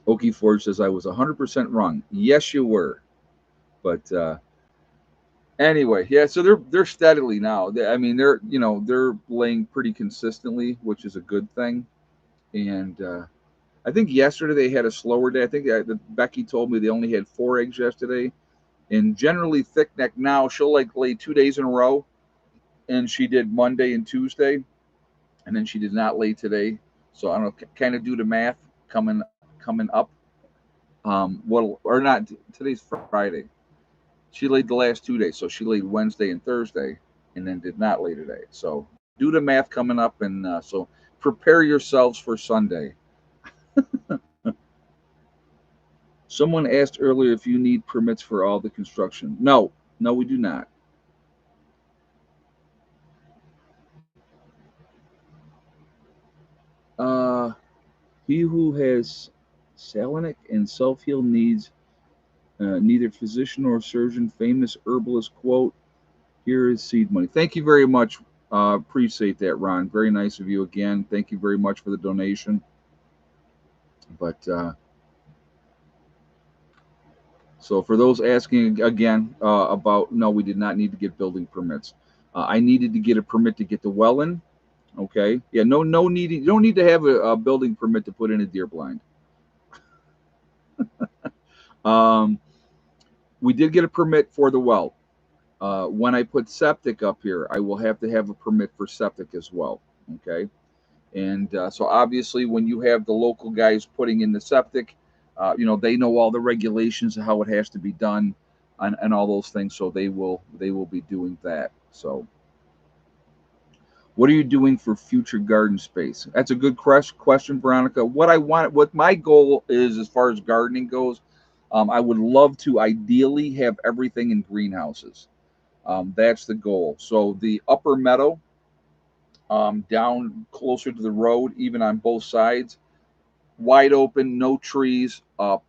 Okie Forge says I was 100% wrong. Yes, you were, but anyway, yeah. So they're steadily now. I mean, they're laying pretty consistently, which is a good thing. And I think yesterday they had a slower day. I think Becky told me they only had 4 eggs yesterday. And generally, Thickneck now she'll like lay 2 days in a row, and she did Monday and Tuesday, and then she did not lay today. So I don't know, kind of do the math coming up. What or not? Today's Friday. She laid the last 2 days, so she laid Wednesday and Thursday, and then did not lay today. So do the math coming up, and so prepare yourselves for Sunday. Someone asked earlier if you need permits for all the construction. No, no, we do not. Uh, he who has salinic and self-heal needs neither physician nor surgeon. Famous herbalist quote. Here is seed money. Thank you very much. Appreciate that, Ron. Very nice of you again. Thank you very much for the donation. But So for those asking again about, no, we did not need to get building permits. I needed to get a permit to get the well in. Okay. Yeah. No needing. You don't need to have a building permit to put in a deer blind. Um, we did get a permit for the well. When I put septic up here, I will have to have a permit for septic as well. Okay. And so obviously, when you have the local guys putting in the septic, they know all the regulations of how it has to be done, and all those things. So they will be doing that. So, what are you doing for future garden space? That's a good question, Veronica. What my goal is as far as gardening goes, I would love to ideally have everything in greenhouses. That's the goal. So the upper meadow, down closer to the road, even on both sides, wide open, no trees,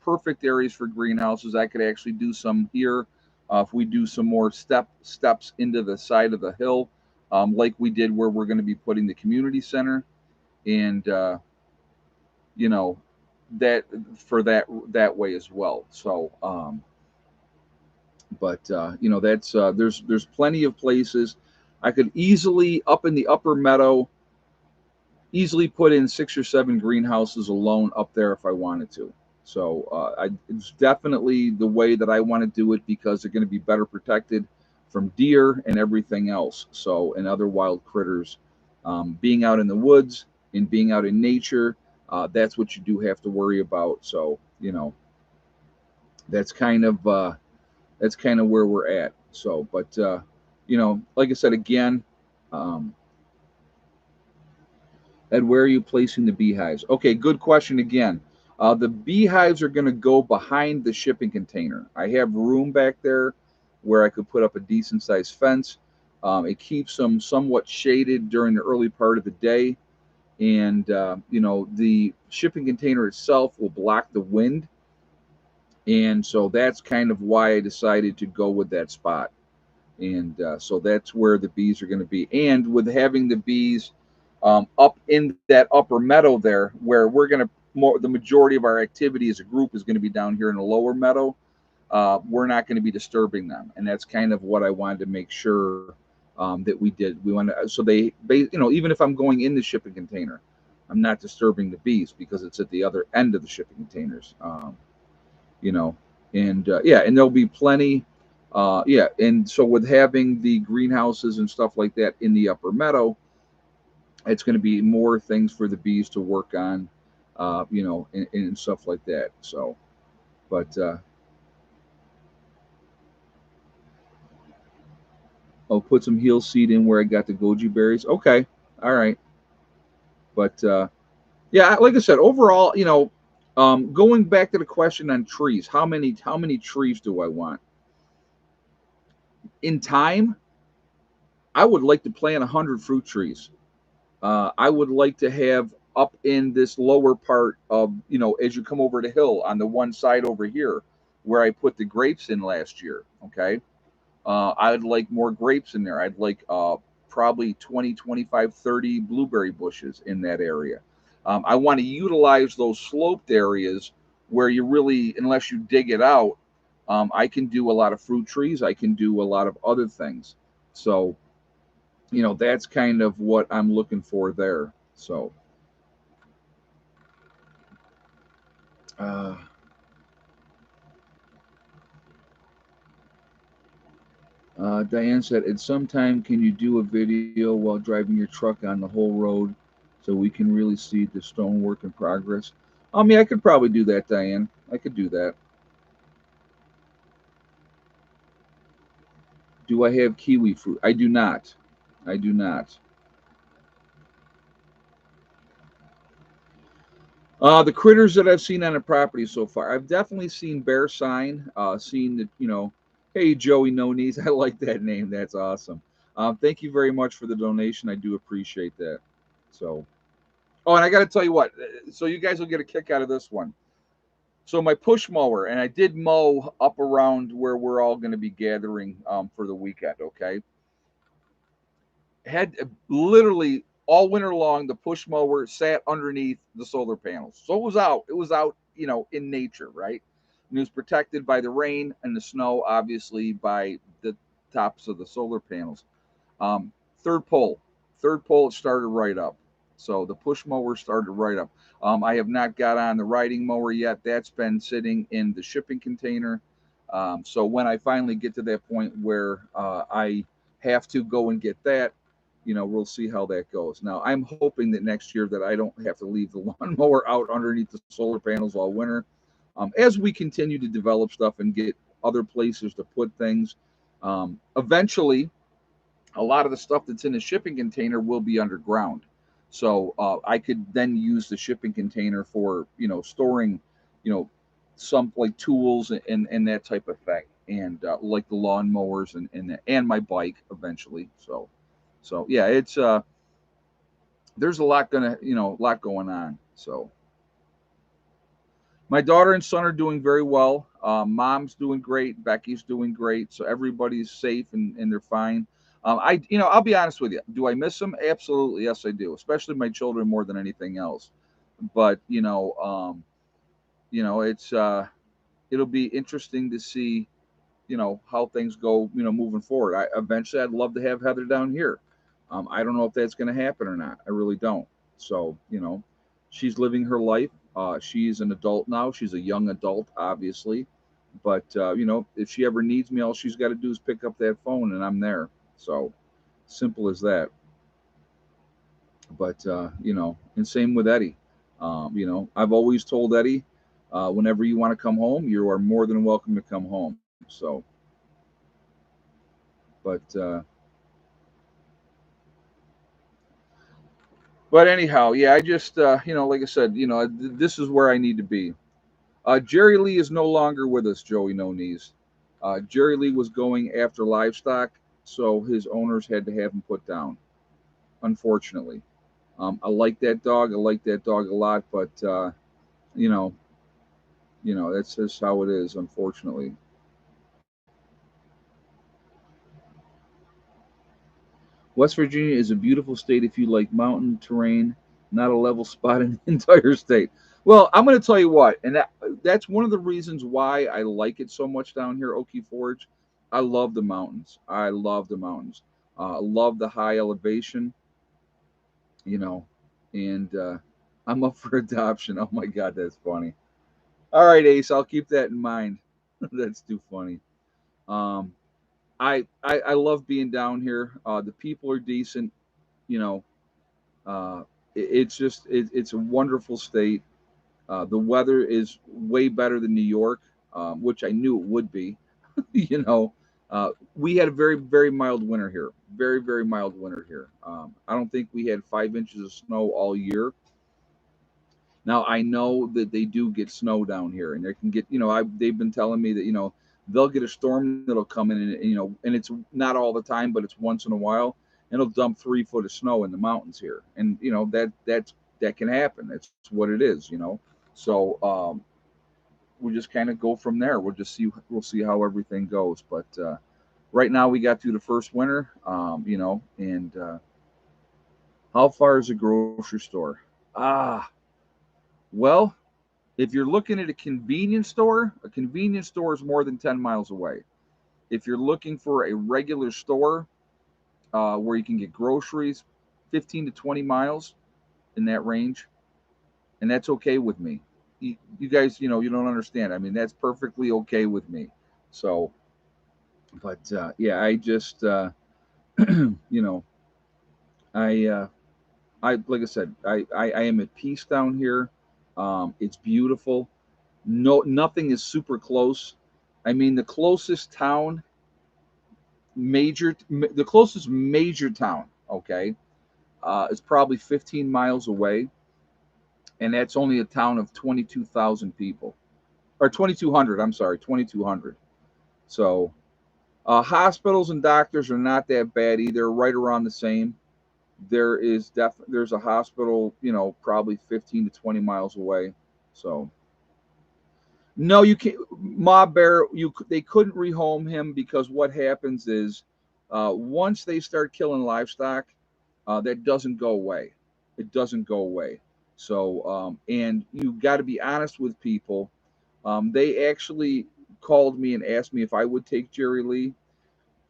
perfect areas for greenhouses. I could actually do some here. If we do some more steps into the side of the hill, like we did where we're going to be putting the community center, and you know that for that way as well. So, but that's there's plenty of places. I could easily up in the upper meadow easily put in 6 or 7 greenhouses alone up there if I wanted to. So it's definitely the way that I want to do it because they're going to be better protected from deer and everything else. So and other wild critters, being out in the woods and being out in nature, that's what you do have to worry about. So that's kind of where we're at. So, but like I said again. Um, Ed, where are you placing the beehives? Okay, good question again. The beehives are going to go behind the shipping container. I have room back there where I could put up a decent sized fence. It keeps them somewhat shaded during the early part of the day. And, the shipping container itself will block the wind. And so that's kind of why I decided to go with that spot. And so that's where the bees are going to be. And with having the bees up in that upper meadow there, where we're going to the majority of our activity as a group is going to be down here in the lower meadow, we're not going to be disturbing them. And that's kind of what I wanted to make sure that we did. We want to, so even if I'm going in the shipping container, I'm not disturbing the bees because it's at the other end of the shipping containers. You know, and yeah, and there'll be plenty. Yeah, and so with having the greenhouses and stuff like that in the upper meadow, it's going to be more things for the bees to work on, and stuff like that. So, but I'll put some heel seed in where I got the goji berries. Okay, all right, but yeah, like I said, overall, going back to the question on trees, how many trees do I want in time? I would like to plant 100 fruit trees. I would like to have up in this lower part of, as you come over the hill on the one side over here where I put the grapes in last year. Okay. I'd like more grapes in there. I'd like probably 20, 25, 30 blueberry bushes in that area. I want to utilize those sloped areas where you really, unless you dig it out, I can do a lot of fruit trees. I can do a lot of other things. So, that's kind of what I'm looking for there. So, uh, Diane said, at some time, can you do a video while driving your truck on the whole road so we can really see the stonework in progress? Yeah, I could probably do that, Diane. I could do that. Do I have kiwi fruit? I do not. I do not. The critters that I've seen on the property so far, I've definitely seen bear sign. Seen that, hey Joey No Knees, I like that name. That's awesome. Thank you very much for the donation. I do appreciate that. So, oh, and I got to tell you what. So you guys will get a kick out of this one. So my push mower, and I did mow up around where we're all going to be gathering for the weekend. Okay, had literally all winter long the push mower sat underneath the solar panels, so it was out. It was out, in nature, right? And it was protected by the rain and the snow, obviously by the tops of the solar panels. Um, third pole, third pole, it started right up. So the push mower started right up. I have not got on the riding mower yet. That's been sitting in the shipping container. So when I finally get to that point where I have to go and get that, we'll see how that goes. Now, I'm hoping that next year that I don't have to leave the lawnmower out underneath the solar panels all winter. As we continue to develop stuff and get other places to put things, eventually, a lot of the stuff that's in the shipping container will be underground. So I could then use the shipping container for, storing, you know, some like tools and that type of thing, and like the lawn mowers and my bike eventually. So yeah, it's there's a lot going on. So my daughter and son are doing very well. Mom's doing great. Becky's doing great. So everybody's safe and they're fine. I'll be honest with you. Do I miss them? Absolutely, yes, I do. Especially my children more than anything else. But it's it'll be interesting to see, how things go, moving forward. I'd love to have Heather down here. I don't know if that's going to happen or not. I really don't. So, she's living her life. She's an adult now. She's a young adult, obviously. But, if she ever needs me, all she's got to do is pick up that phone and I'm there. So simple as that. But, and same with Eddie. I've always told Eddie, whenever you want to come home, you are more than welcome to come home. So, but anyhow, yeah, I just, like I said, this is where I need to be. Jerry Lee is no longer with us, Joey No Knees. Jerry Lee was going after livestock, so his owners had to have him put down, unfortunately. I like that dog. I like that dog a lot, but you know, that's just how it is, unfortunately. West Virginia is a beautiful state if you like mountain terrain, not a level spot in the entire state. Well, I'm going to tell you what, and that's one of the reasons why I like it so much down here, Okie Forge. I love the mountains. I love the mountains. I love the high elevation, you know, and I'm up for adoption. Oh my God, that's funny. All right, Ace, I'll keep that in mind. That's too funny. Um, I love being down here. The people are decent. You know, it's a wonderful state. The weather is way better than New York, which I knew it would be. you know, we had a very very mild winter here. Very very mild winter here. I don't think we had 5 inches of snow all year. Now I know that they do get snow down here, and they can get. They've been telling me that they'll get a storm that'll come in, and it's not all the time, but it's once in a while, and it'll dump 3 foot of snow in the mountains here, and that can happen. That's what it is. So we'll just kind of go from there. We'll see how everything goes. But right now we got through the first winter, and how far is the grocery store? Ah, well, if you're looking at a convenience store is more than 10 miles away. If you're looking for a regular store where you can get groceries, 15 to 20 miles in that range, and that's okay with me. You guys, you don't understand. I mean, that's perfectly okay with me. So, but yeah, I just, you know, I like I said, I am at peace down here. It's beautiful. No, nothing is super close. I mean, the closest major town, okay, is probably 15 miles away, and that's only a town of 22,000 people, or 2,200. I'm sorry, 2,200. So hospitals and doctors are not that bad either. Right around the same. There's a hospital, probably 15 to 20 miles away. So no, you can't. Ma Bear, they couldn't rehome him because what happens is, once they start killing livestock, that doesn't go away. It doesn't go away. So, and you've got to be honest with people. They actually called me and asked me if I would take Jerry Lee,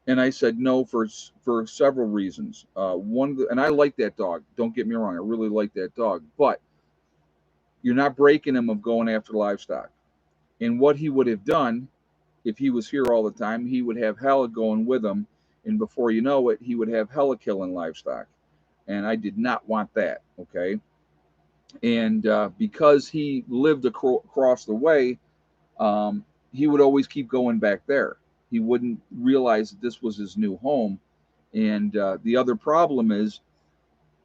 and I said no for several reasons. And I like that dog. Don't get me wrong, I really like that dog, but you're not breaking him of going after livestock. And what he would have done if he was here all the time, he would have hella going with him, and before you know it, he would have hella killing livestock, and I did not want that. Okay, and because he lived across the way, he would always keep going back there. He wouldn't realize that this was his new home. And the other problem is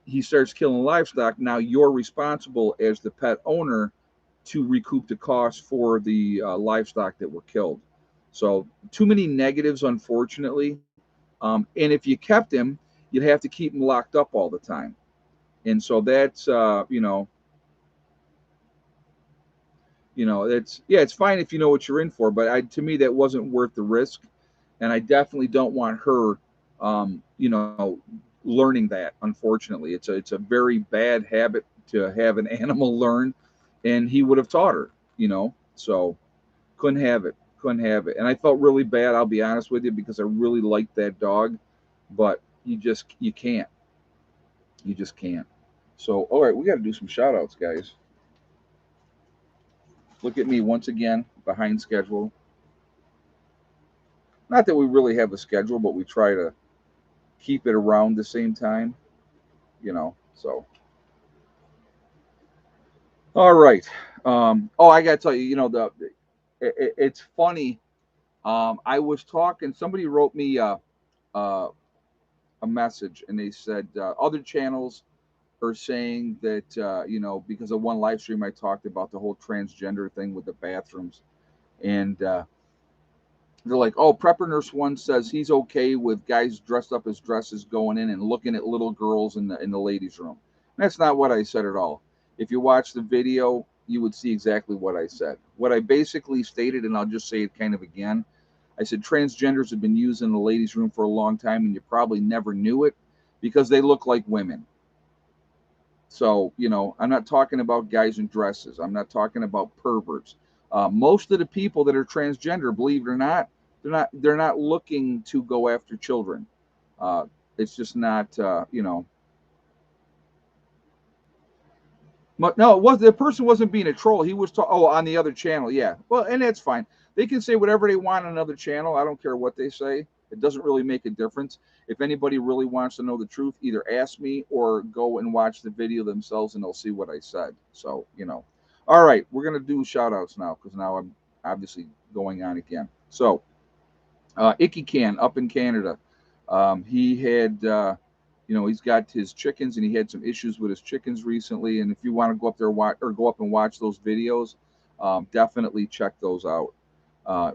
he starts killing livestock. Now you're responsible as the pet owner to recoup the cost for the livestock that were killed. So too many negatives, unfortunately. And if you kept him, you'd have to keep him locked up all the time. And so that's it's yeah, it's fine if you know what you're in for, but to me that wasn't worth the risk, and I definitely don't want her, learning that. Unfortunately, it's a very bad habit to have an animal learn, and he would have taught her, so couldn't have it, couldn't have it, and I felt really bad. I'll be honest with you because I really liked that dog, but you can't, you just can't. So all right, we got to do some shout outs, guys. Look at me once again behind schedule. Not that we really have a schedule, but we try to keep it around the same time, So, all right. I got to tell you, it's funny. I was talking. Somebody wrote me uh, a message, and they said other channels are saying that because of one live stream I talked about the whole transgender thing with the bathrooms, and they're like, oh, Prepper Nurse One says he's okay with guys dressed up as dresses going in and looking at little girls in the ladies' room. And that's not what I said at all. If you watch the video, you would see exactly what I said. What I basically stated, and I'll just say it kind of again, I said transgenders have been used in the ladies' room for a long time, and you probably never knew it because they look like women. So, I'm not talking about guys in dresses. I'm not talking about perverts. Most of the people that are transgender, believe it or not, they're not looking to go after children. Uh, it's just not, no, it was the person wasn't being a troll. He was on the other channel, yeah. Well, and that's fine. They can say whatever they want on another channel. I don't care what they say. It doesn't really make a difference. If anybody really wants to know the truth, either ask me or go and watch the video themselves, and they'll see what I said. So, All right, we're gonna do shout outs now because now I'm obviously going on again. So, Icky Can up in Canada. He had, he's got his chickens, and he had some issues with his chickens recently. And if you want to go up there or go up and watch those videos, definitely check those out.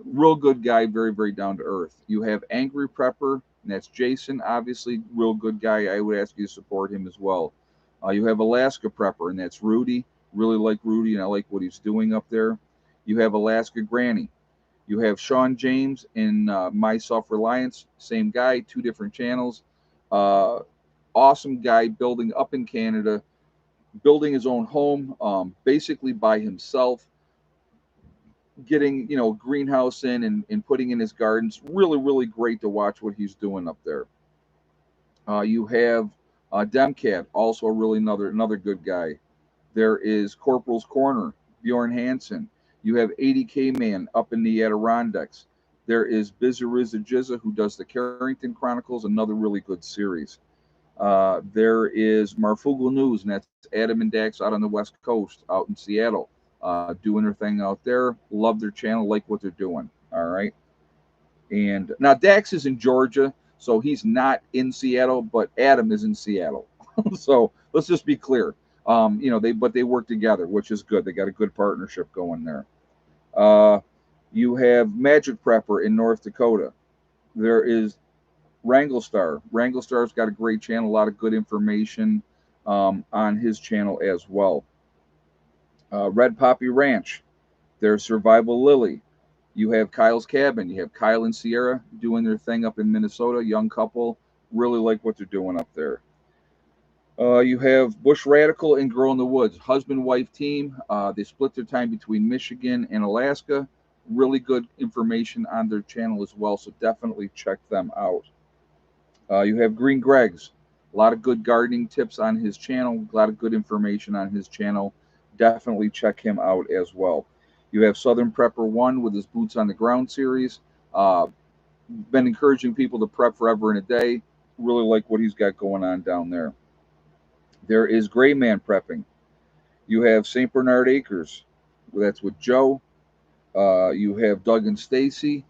Real good guy, very, very down to earth. You have Angry Prepper, and that's Jason, obviously, real good guy. I would ask you to support him as well. You have Alaska Prepper, and that's Rudy. Really like Rudy, and I like what he's doing up there. You have Alaska Granny. You have Sean James in My Self Reliance, same guy, two different channels. Uh, Awesome guy, building up in Canada, building his own home, basically by himself, getting greenhouse in and putting in his gardens. Really, really great to watch what he's doing up there. You have Demcat, also really another good guy. There is Corporal's Corner, Bjorn Hansen. You have 80K Man up in the Adirondacks. There is Bizariza Jizza, who does the Carrington Chronicles, another really good series. There is Marfugal News, and that's Adam and Dax out on the West Coast, out in Seattle, doing their thing out there. Love their channel, like what they're doing. All right. And now Dax is in Georgia, so he's not in Seattle, but Adam is in Seattle. So let's just be clear. They work together, which is good. They got a good partnership going there. You have Magic Prepper in North Dakota. There is Wranglestar. Wranglestar's got a great channel, a lot of good information on his channel as well. Red Poppy Ranch. There's Survival Lily. You have Kyle's Cabin. You have Kyle and Sierra doing their thing up in Minnesota, young couple. Really like what they're doing up there. You have Bush Radical and Girl in the Woods, husband-wife team. They split their time between Michigan and Alaska. Really good information on their channel as well, so definitely check them out. You have Green Greg's, a lot of good gardening tips on his channel, a lot of good information on his channel. Definitely check him out as well. You have Southern Prepper One with his Boots on the Ground series. Uh, been encouraging people to prep forever in a day. Really like what he's got going on down there. There is Gray Man Prepping. You have St. Bernard Acres. That's with Joe. You have Doug and Stacy.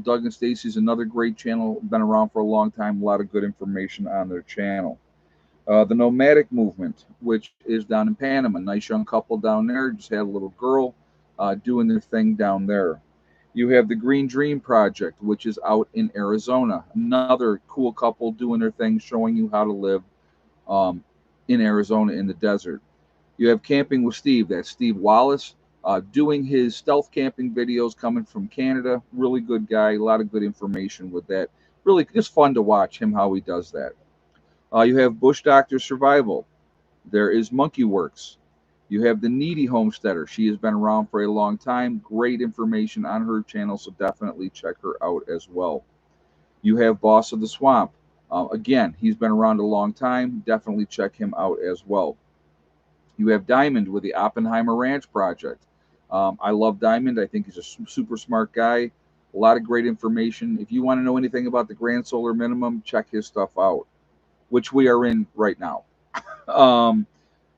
Doug and Stacy is another great channel. Been around for a long time. A lot of good information on their channel. The Nomadic Movement, which is down in Panama. Nice young couple down there. Just had a little girl doing their thing down there. You have the Green Dream Project, which is out in Arizona. Another cool couple doing their thing, showing you how to live um, in Arizona in the desert. You have Camping with Steve. That's Steve Wallace doing his stealth camping videos coming from Canada. Really good guy. A lot of good information with that. Really just fun to watch him how he does that. You have Bush Doctor Survival. There is Monkey Works. You have the Needy Homesteader. She has been around for a long time. Great information on her channel, so definitely check her out as well. You have Boss of the Swamp. Again, he's been around a long time. Definitely check him out as well. You have Diamond with the Oppenheimer Ranch Project. I love Diamond. I think he's a super smart guy. A lot of great information. If you want to know anything about the Grand Solar Minimum, check his stuff out, which we are in right now. Um,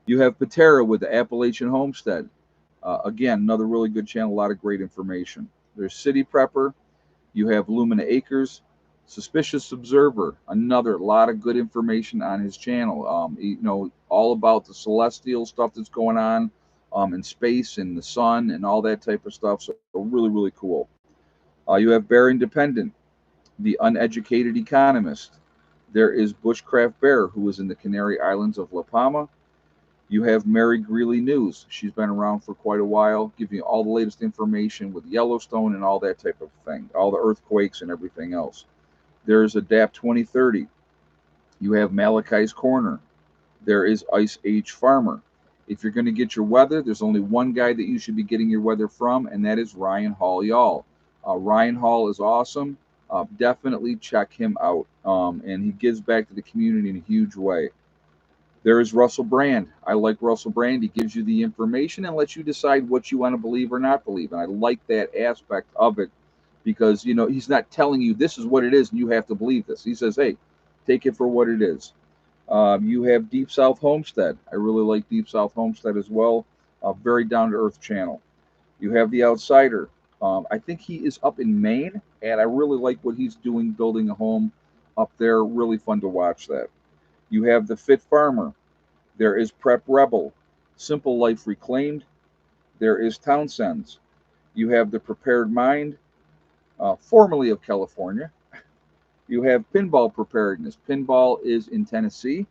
you have Patera with the Appalachian Homestead. Again, another really good channel, a lot of great information. There's City Prepper. You have Lumina Acres. Suspicious Observer, another lot of good information on his channel. All about the celestial stuff that's going on in space and the sun and all that type of stuff. So really, really cool. You have Bear Independent, the uneducated economist. There is Bushcraft Bear, who is in the Canary Islands of La Palma. You have Mary Greeley News. She's been around for quite a while, giving you all the latest information with Yellowstone and all that type of thing, all the earthquakes and everything else. There's Adapt 2030. You have Malachi's Corner. There is Ice Age Farmer. If you're going to get your weather, there's only one guy that you should be getting your weather from, and that is Ryan Hall Y'all. Ryan Hall is awesome. Definitely check him out. And he gives back to the community in a huge way. There is Russell Brand. I like Russell Brand. He gives you the information and lets you decide what you want to believe or not believe. And I like that aspect of it because, he's not telling you this is what it is and you have to believe this. He says, hey, take it for what it is. You have Deep South Homestead. I really like Deep South Homestead as well. A very down-to-earth channel. You have The Outsider. I think he is up in Maine, and I really like what he's doing, building a home up there. Really fun to watch that. You have The Fit Farmer. There is Prep Rebel. Simple Life Reclaimed. There is Townsend's. You have The Prepared Mind, formerly of California. You have Pinball Preparedness. Pinball is in Tennessee.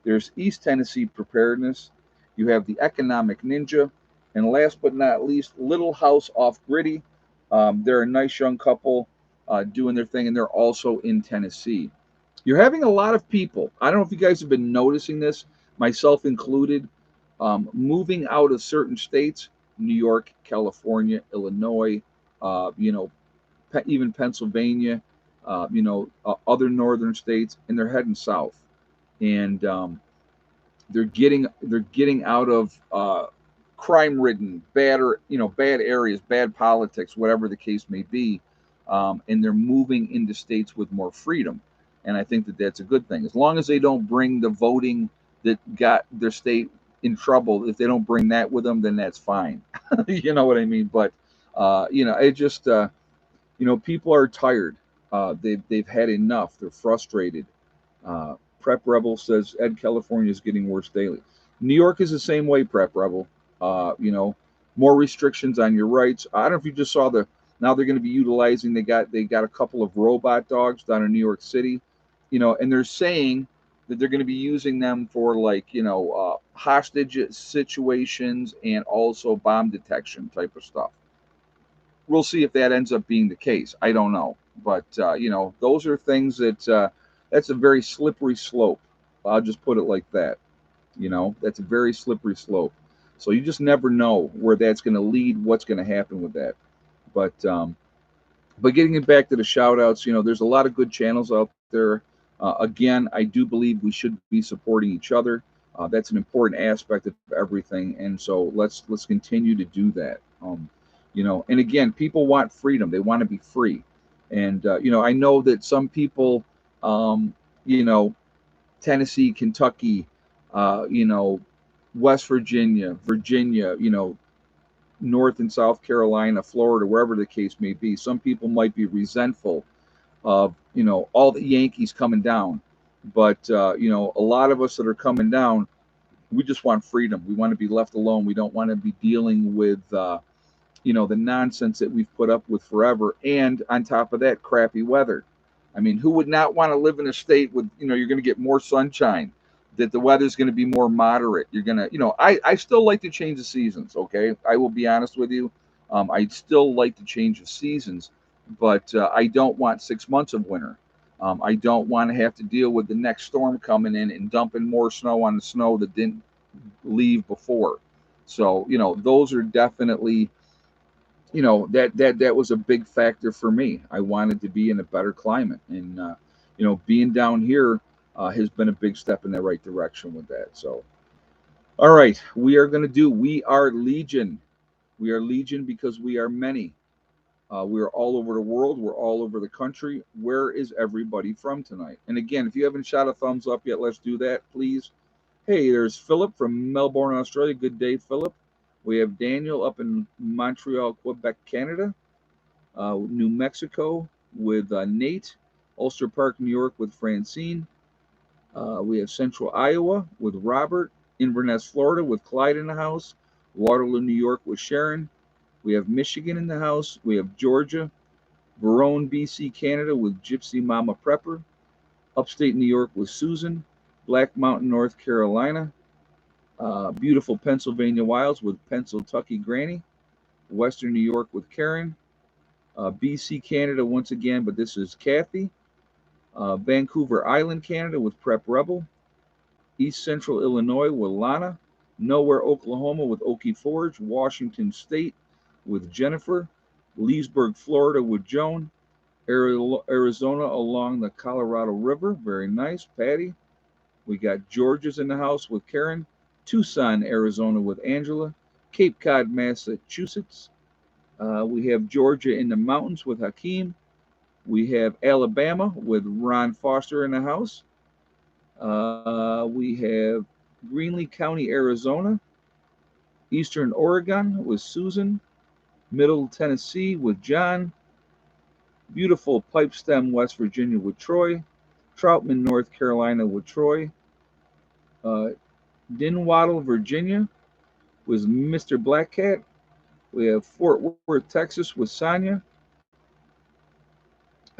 There's East Tennessee Preparedness. You have the Economic Ninja. And last but not least, Little House Off Gritty. They're a nice young couple doing their thing, and they're also in Tennessee. You're having a lot of people. I don't know if you guys have been noticing this, myself included, moving out of certain states, New York, California, Illinois, even Pennsylvania, other northern states, and they're heading south. And they're getting out of crime-ridden, bad areas, bad politics, whatever the case may be, and they're moving into states with more freedom. And I think that that's a good thing, as long as they don't bring the voting that got their state in trouble. If they don't bring that with them, then that's fine. You know what I mean? But it just people are tired. They've had enough. They're frustrated. Prep Rebel says Ed, California is getting worse daily. New York is the same way. Prep Rebel. More restrictions on your rights. I don't know if you just saw now they're going to be utilizing. They got a couple of robot dogs down in New York City, and they're saying that they're going to be using them for hostage situations and also bomb detection type of stuff. We'll see if that ends up being the case. I don't know, but those are things that that's a very slippery slope I'll just put it like that. You know, that's a very slippery slope. So you just never know where that's going to lead, what's going to happen with that. But getting it back to the shout outs, you know, there's a lot of good channels out there. Again, I do believe we should be supporting each other. That's an important aspect of everything, and so let's continue to do that. You know, and again, people want freedom; they want to be free, and you know, I know that some people, you know, Tennessee, Kentucky, you know, West Virginia, Virginia, you know, North and South Carolina, Florida, wherever the case may be. Some people might be resentful of, you know, all the Yankees coming down, but you know, a lot of us that are coming down, we just want freedom. We want to be left alone. We don't want to be dealing with you know, the nonsense that we've put up with forever, and on top of that, crappy weather. I mean, who would not want to live in a state with, you know, you're going to get more sunshine, that the weather's going to be more moderate. You're going to, you know, I still like to change the seasons, okay? I will be honest with you. I'd still like to change the seasons, but I don't want 6 months of winter. I don't want to have to deal with the next storm coming in and dumping more snow on the snow that didn't leave before. So, you know, those are definitely, you know, that was a big factor for me. I wanted to be in a better climate, and you know, being down here has been a big step in the right direction with that. So, all right, we are Legion. We are Legion because we are many. We are all over the world. We're all over the country. Where is everybody from tonight? And again, if you haven't shot a thumbs up yet, let's do that, please. Hey, there's Philip from Melbourne, Australia. Good day, Philip. We have Daniel up in Montreal, Quebec, Canada. New Mexico with Nate. Ulster Park, New York with Francine. We have Central Iowa with Robert. Inverness, Florida with Clyde in the house. Waterloo, New York with Sharon. We have Michigan in the house. We have Georgia. Verone, BC, Canada with Gypsy Mama Prepper. Upstate New York with Susan. Black Mountain, North Carolina. Beautiful Pennsylvania Wilds with Pennsyltucky Granny. Western New York with Karen. BC, Canada once again, but this is Kathy. Vancouver Island, Canada with Prep Rebel. East Central Illinois with Lana. Nowhere, Oklahoma with Okie Forge. Washington State with Jennifer. Leesburg, Florida with Joan. Arizona along the Colorado River. Very nice, Patty. We got Georgia's in the house with Karen. Tucson, Arizona with Angela. Cape Cod, Massachusetts. We have Georgia in the mountains with Hakeem. We have Alabama with Ron Foster in the house. We have Greenlee County, Arizona. Eastern Oregon with Susan. Middle Tennessee with John. Beautiful Pipestem, West Virginia with Troy. Troutman, North Carolina with Troy. Dinwaddle, Virginia with Mr. Black Cat. We have Fort Worth, Texas with Sonia.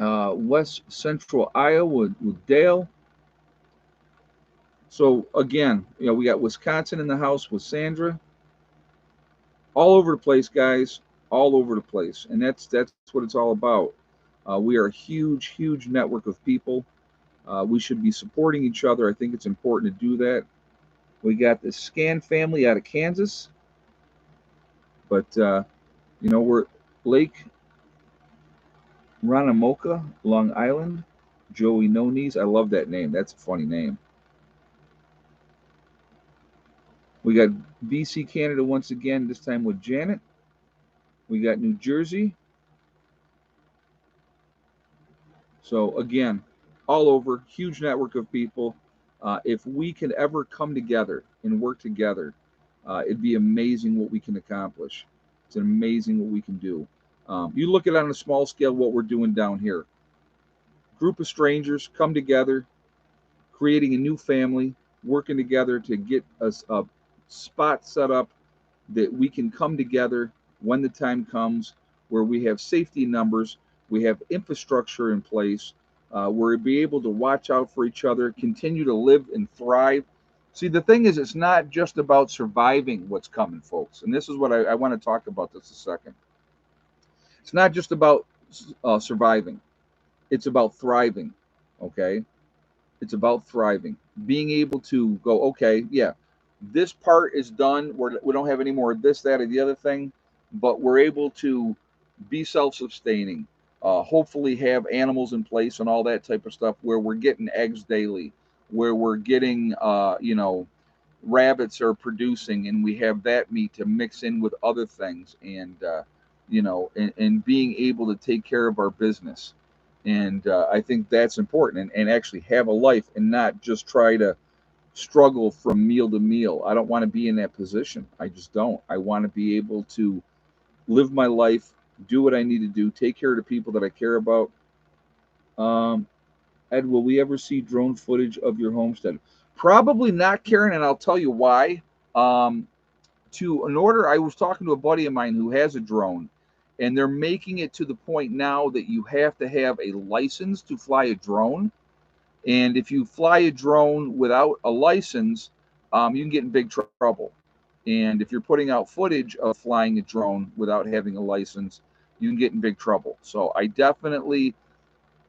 West Central Iowa with Dale. So again, you know, we got Wisconsin in the house with Sandra. All over the place, guys. All over the place, and that's what it's all about. We are a huge network of people. We should be supporting each other. I think it's important to do that. We got the Scan family out of Kansas, but you know, we're Lake Ranamoka, Long Island. Joey No Knees. I love that name. That's a funny name. We got BC, Canada once again, this time with Janet. We got New Jersey. So again, all over, huge network of people. If we could ever come together and work together, it'd be amazing what we can accomplish. It's amazing what we can do. You look at it on a small scale, what we're doing down here. Group of strangers come together, creating a new family, working together to get us a spot set up that we can come together when the time comes, where we have safety numbers, we have infrastructure in place, where we'll be able to watch out for each other, continue to live and thrive. See, the thing is, it's not just about surviving what's coming, folks. And this is what I want to talk about this a second. It's not just about surviving. It's about thriving, okay? It's about thriving. Being able to go, okay, yeah, this part is done. We don't have any more of this, that, or the other thing, but we're able to be self-sustaining. Hopefully, have animals in place and all that type of stuff where we're getting eggs daily, where we're getting, rabbits are producing, and we have that meat to mix in with other things, and and being able to take care of our business. And I think that's important, and actually have a life and not just try to struggle from meal to meal. I don't want to be in that position. I just don't. I want to be able to live my life, do what I need to do, take care of the people that I care about. Um, Ed, will we ever see drone footage of your homestead? Probably not, Karen, and I'll tell you why. Um, in order, I was talking to a buddy of mine who has a drone, and they're making it to the point now that you have to have a license to fly a drone. And if you fly a drone without a license, you can get in big trouble. And if you're putting out footage of flying a drone without having a license, you can get in big trouble. So I definitely,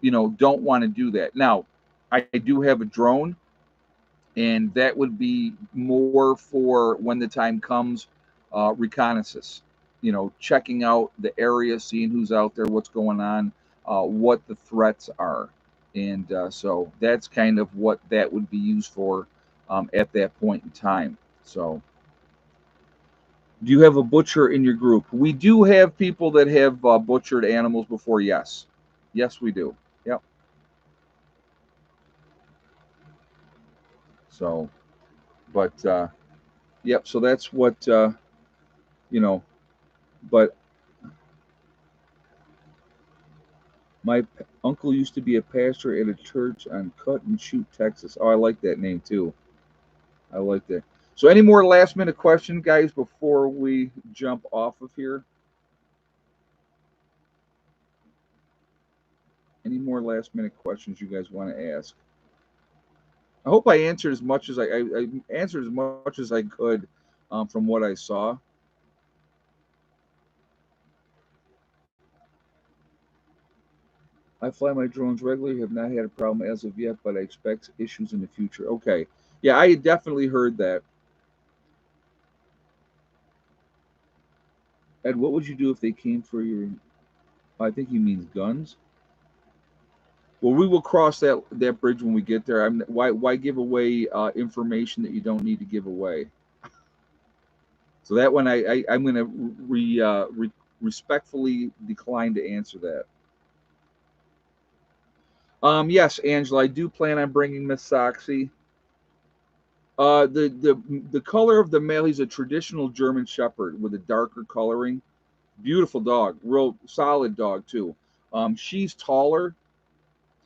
don't want to do that. Now, I do have a drone, and that would be more for when the time comes, reconnaissance. Checking out the area, seeing who's out there, what's going on, what the threats are, and so that's kind of what that would be used for at that point in time. So, do you have a butcher in your group? We do have people that have butchered animals before. Yes, yes, we do. Yep. So, but yep. So that's what you know. But my uncle used to be a pastor at a church on Cut and Shoot, Texas. Oh, I like that name too. I like that. So, any more last minute questions, guys, before we jump off of here? Any more last minute questions you guys want to ask? I hope I answered as much as I answered as much as I could from what I saw. I fly my drones regularly, have not had a problem as of yet, but I expect issues in the future. Okay. Yeah, I definitely heard that. Ed, what would you do if they came for your? I think he means guns. Well, we will cross that bridge when we get there. Why give away information that you don't need to give away? So that one, I'm going to respectfully decline to answer that. Yes, Angela, I do plan on bringing Miss Soxy. The color of the male, he's a traditional German Shepherd with a darker coloring. Beautiful dog, real solid dog too. She's taller,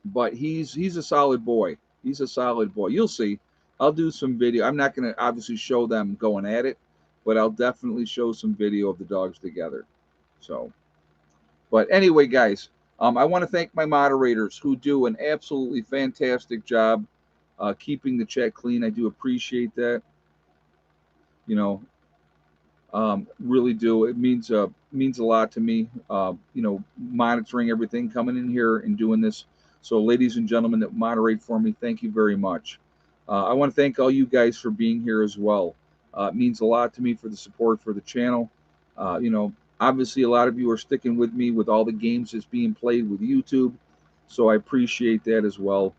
but he's a solid boy. He's a solid boy. You'll see. I'll do some video. I'm not going to obviously show them going at it, but I'll definitely show some video of the dogs together. So, but anyway, guys, I want to thank my moderators who do an absolutely fantastic job keeping the chat clean. I do appreciate that. You know, really do. It means a lot to me. Monitoring everything, coming in here and doing this. So, ladies and gentlemen that moderate for me, thank you very much. I want to thank all you guys for being here as well. It means a lot to me for the support for the channel. Obviously, a lot of you are sticking with me with all the games that's being played with YouTube, so I appreciate that as well.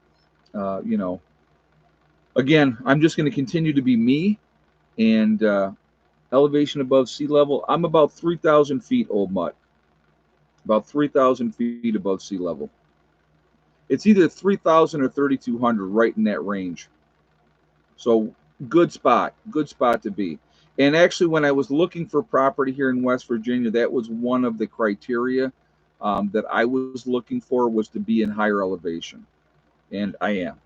Uh, you know, Again, I'm just going to continue to be me, and elevation above sea level. I'm about 3,000 feet, old mutt. About 3,000 feet above sea level. It's either 3,000 or 3,200, right in that range. So good spot to be. And actually, when I was looking for property here in West Virginia, that was one of the criteria that I was looking for, was to be in higher elevation, and I am,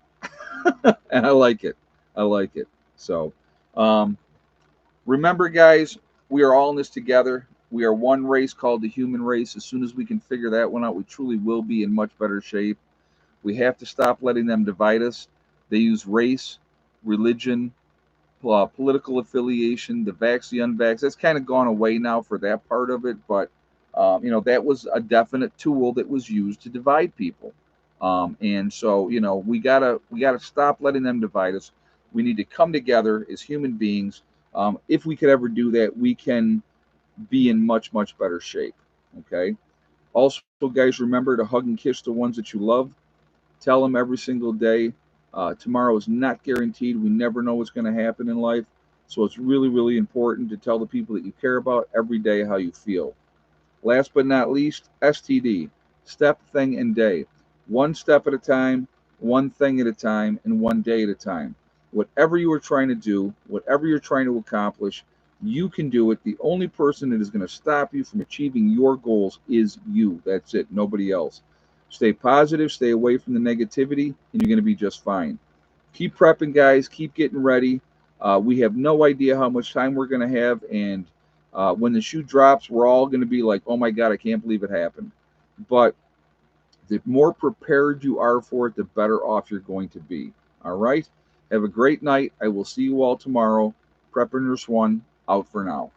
and I like it. I like it. So, um, remember, guys, we are all in this together. We are one race called the human race. As soon as we can figure that one out, we truly will be in much better shape. We have to stop letting them divide us. They use race, religion, political affiliation, the vax, the unvax. That's kind of gone away now for that part of it, but that was a definite tool that was used to divide people. And so, you know, we gotta stop letting them divide us. We need to come together as human beings. If we could ever do that, we can be in much, much better shape. Okay. Also, guys, remember to hug and kiss the ones that you love. Tell them every single day. Tomorrow is not guaranteed. We never know what's going to happen in life. So it's really, really important to tell the people that you care about every day how you feel. Last but not least, STD, step, thing, and day. One step at a time, one thing at a time, and one day at a time. Whatever you are trying to do, whatever you're trying to accomplish, you can do it. The only person that is going to stop you from achieving your goals is you. That's it, nobody else. Stay positive, stay away from the negativity, and you're going to be just fine. Keep prepping, guys. Keep getting ready. We have no idea how much time we're going to have, and when the shoe drops, we're all going to be like, "Oh my God, I can't believe it happened." But the more prepared you are for it, the better off you're going to be. All right. Have a great night. I will see you all tomorrow. Prep Nurse One out for now.